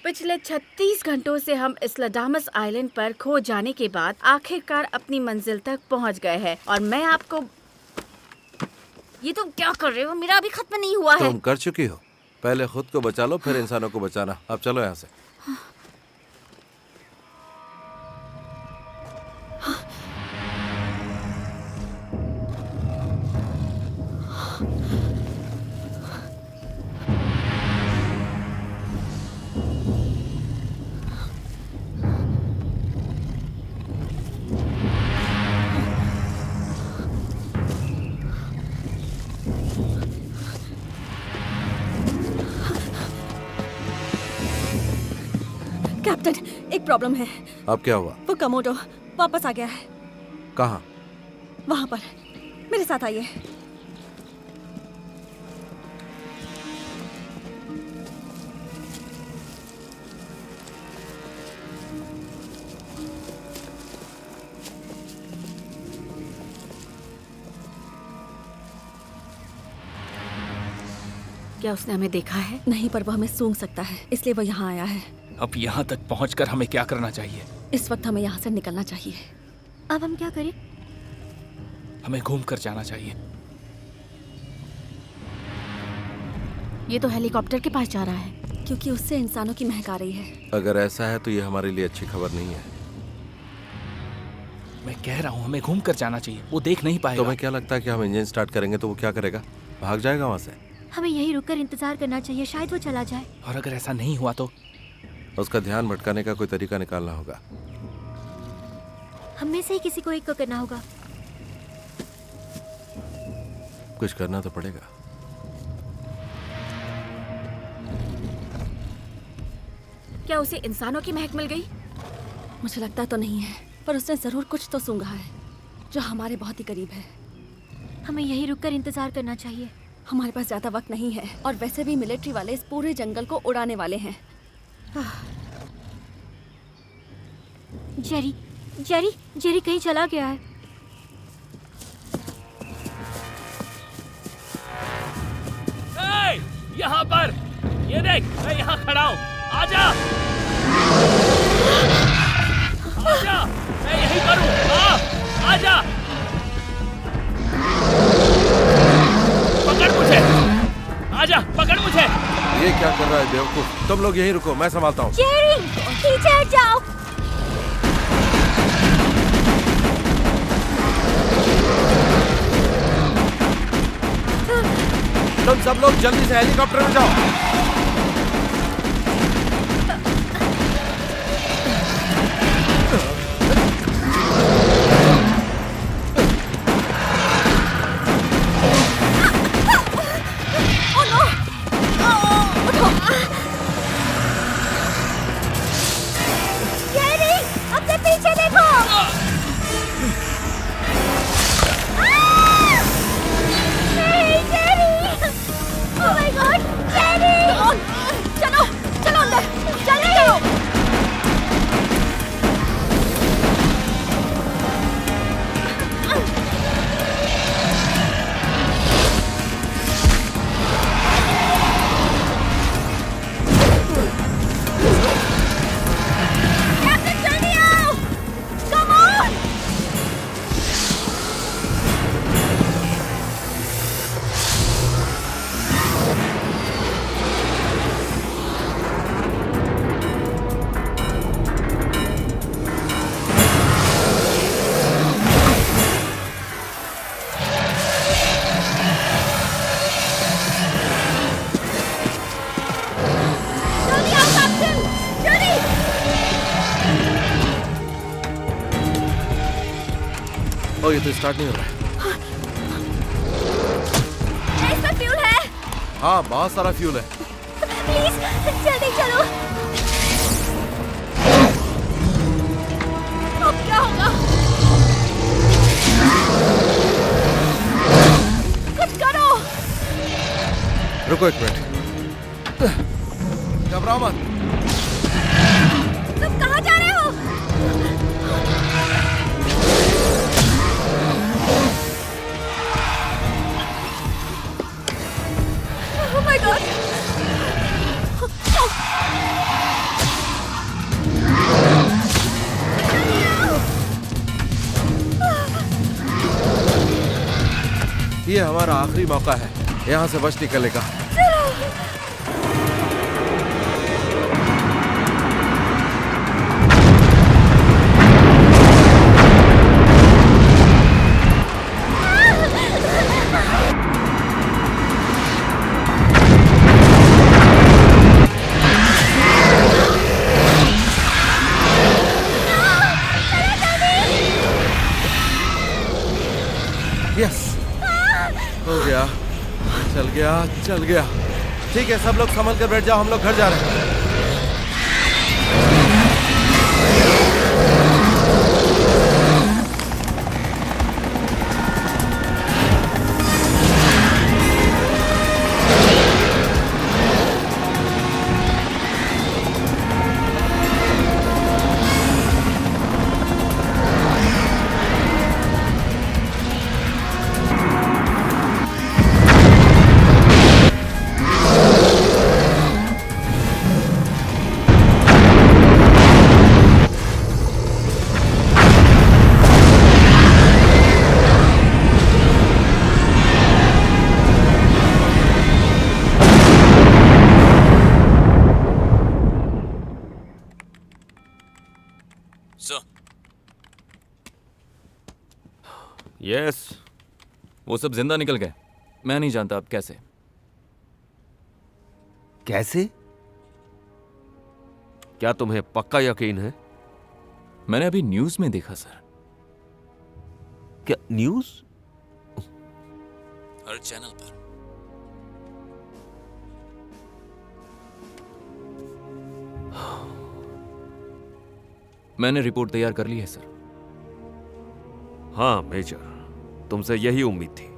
पिछले 36 घंटों से हम इस्लाडामस आइलैंड पर खो जाने के बाद आखिरकार अपनी मंजिल तक पहुंच गए हैं और मैं आपको। ये तुम क्या कर रहे हो? मेरा अभी खत्म नहीं हुआ है। तुम कर चुकी हो। पहले खुद को बचा लो, फिर इंसानों को बचाना। अब चलो यहाँ से। कैप्टन, एक प्रॉब्लम है। अब क्या हुआ? वो कमोडो वापस आ गया है। कहाँ? वहां पर, मेरे साथ आइए। क्या उसने हमें देखा है? नहीं, पर वो हमें सूंघ सकता है, इसलिए वो यहाँ आया है। अब यहाँ तक पहुँचकर हमें क्या करना चाहिए? इस वक्त हमें यहाँ से निकलना चाहिए। अब हम क्या करें? हमें घूम कर जाना चाहिए। ये तो हेलीकॉप्टर के पास जा रहा है। क्योंकि उससे इंसानों की महक आ रही है। अगर ऐसा है तो ये हमारे लिए अच्छी खबर नहीं है। मैं कह रहा हूँ हमें घूम कर जाना चाहिए, वो देख नहीं पाएगा। तुम्हें क्या लगता है कि हम इंजन स्टार्ट करेंगे तो वो क्या करेगा? भाग जाएगा वहां से। हमें यहीं रुककर इंतजार करना चाहिए, शायद वो चला जाए। और अगर ऐसा नहीं हुआ तो? उसका ध्यान भटकाने का कोई तरीका निकालना होगा। हम में से ही किसी को एक को करना होगा। कुछ करना तो पड़ेगा। क्या उसे इंसानों की महक मिल गई? मुझे लगता तो नहीं है, पर उसने जरूर कुछ तो सूंघा है जो हमारे बहुत ही करीब है। हमें यहीं रुककर इंतजार करना चाहिए। हमारे पास ज्यादा वक्त नहीं है, और वैसे भी मिलिट्री वाले इस पूरे जंगल को उड़ाने वाले हैं। जेरी, जेरी, जेरी कहीं चला गया है। यहाँ पर, ये देख, मैं यहाँ खड़ा हूँ। आजा, आजा, मैं यहीं पर हूँ। आजा, पकड़ मुझे, आजा, पकड़ मुझे। ये क्या कर रहा है बेवकूफ? तुम लोग यहीं रुको, मैं संभालता हूँ। जेरी, पीछे हट जाओ। तुम सब लोग जल्दी से हेलीकॉप्टर में जाओ। जेरी, अपने पीछे देखो। नहीं, Jerry. Oh my God, Jerry. चलो, चलो अंदर, जल्दी करो। कैप्टन, जल्दी आओ। Come on। जल्दी आओ कैप्टन, जल्दी। ओ, ये तो स्टार्ट नहीं हो रहा है। इसमें फ्यूल है। हाँ, बहुत सारा फ्यूल है। प्लीज जल्दी चलो। अब क्या होगा? कुछ करो। रुको एक मिनट, घबराओ मत। तुम कहाँ जा रहे हो? Oh my God! ये हमारा आखिरी मौका है, यहाँ से बच निकलने का। यस, हो गया, चल गया, चल गया। ठीक है, सब लोग संभल कर बैठ जाओ, हम लोग घर जा रहे हैं। Sir, yes. वो सब जिंदा निकल गए। मैं नहीं जानता अब कैसे। कैसे? क्या तुम्हें पक्का यकीन है? मैंने अभी न्यूज में देखा सर। क्या न्यूज? हर चैनल पर। मैंने रिपोर्ट तैयार कर ली है सर। हाँ मेजर, तुमसे यही उम्मीद थी।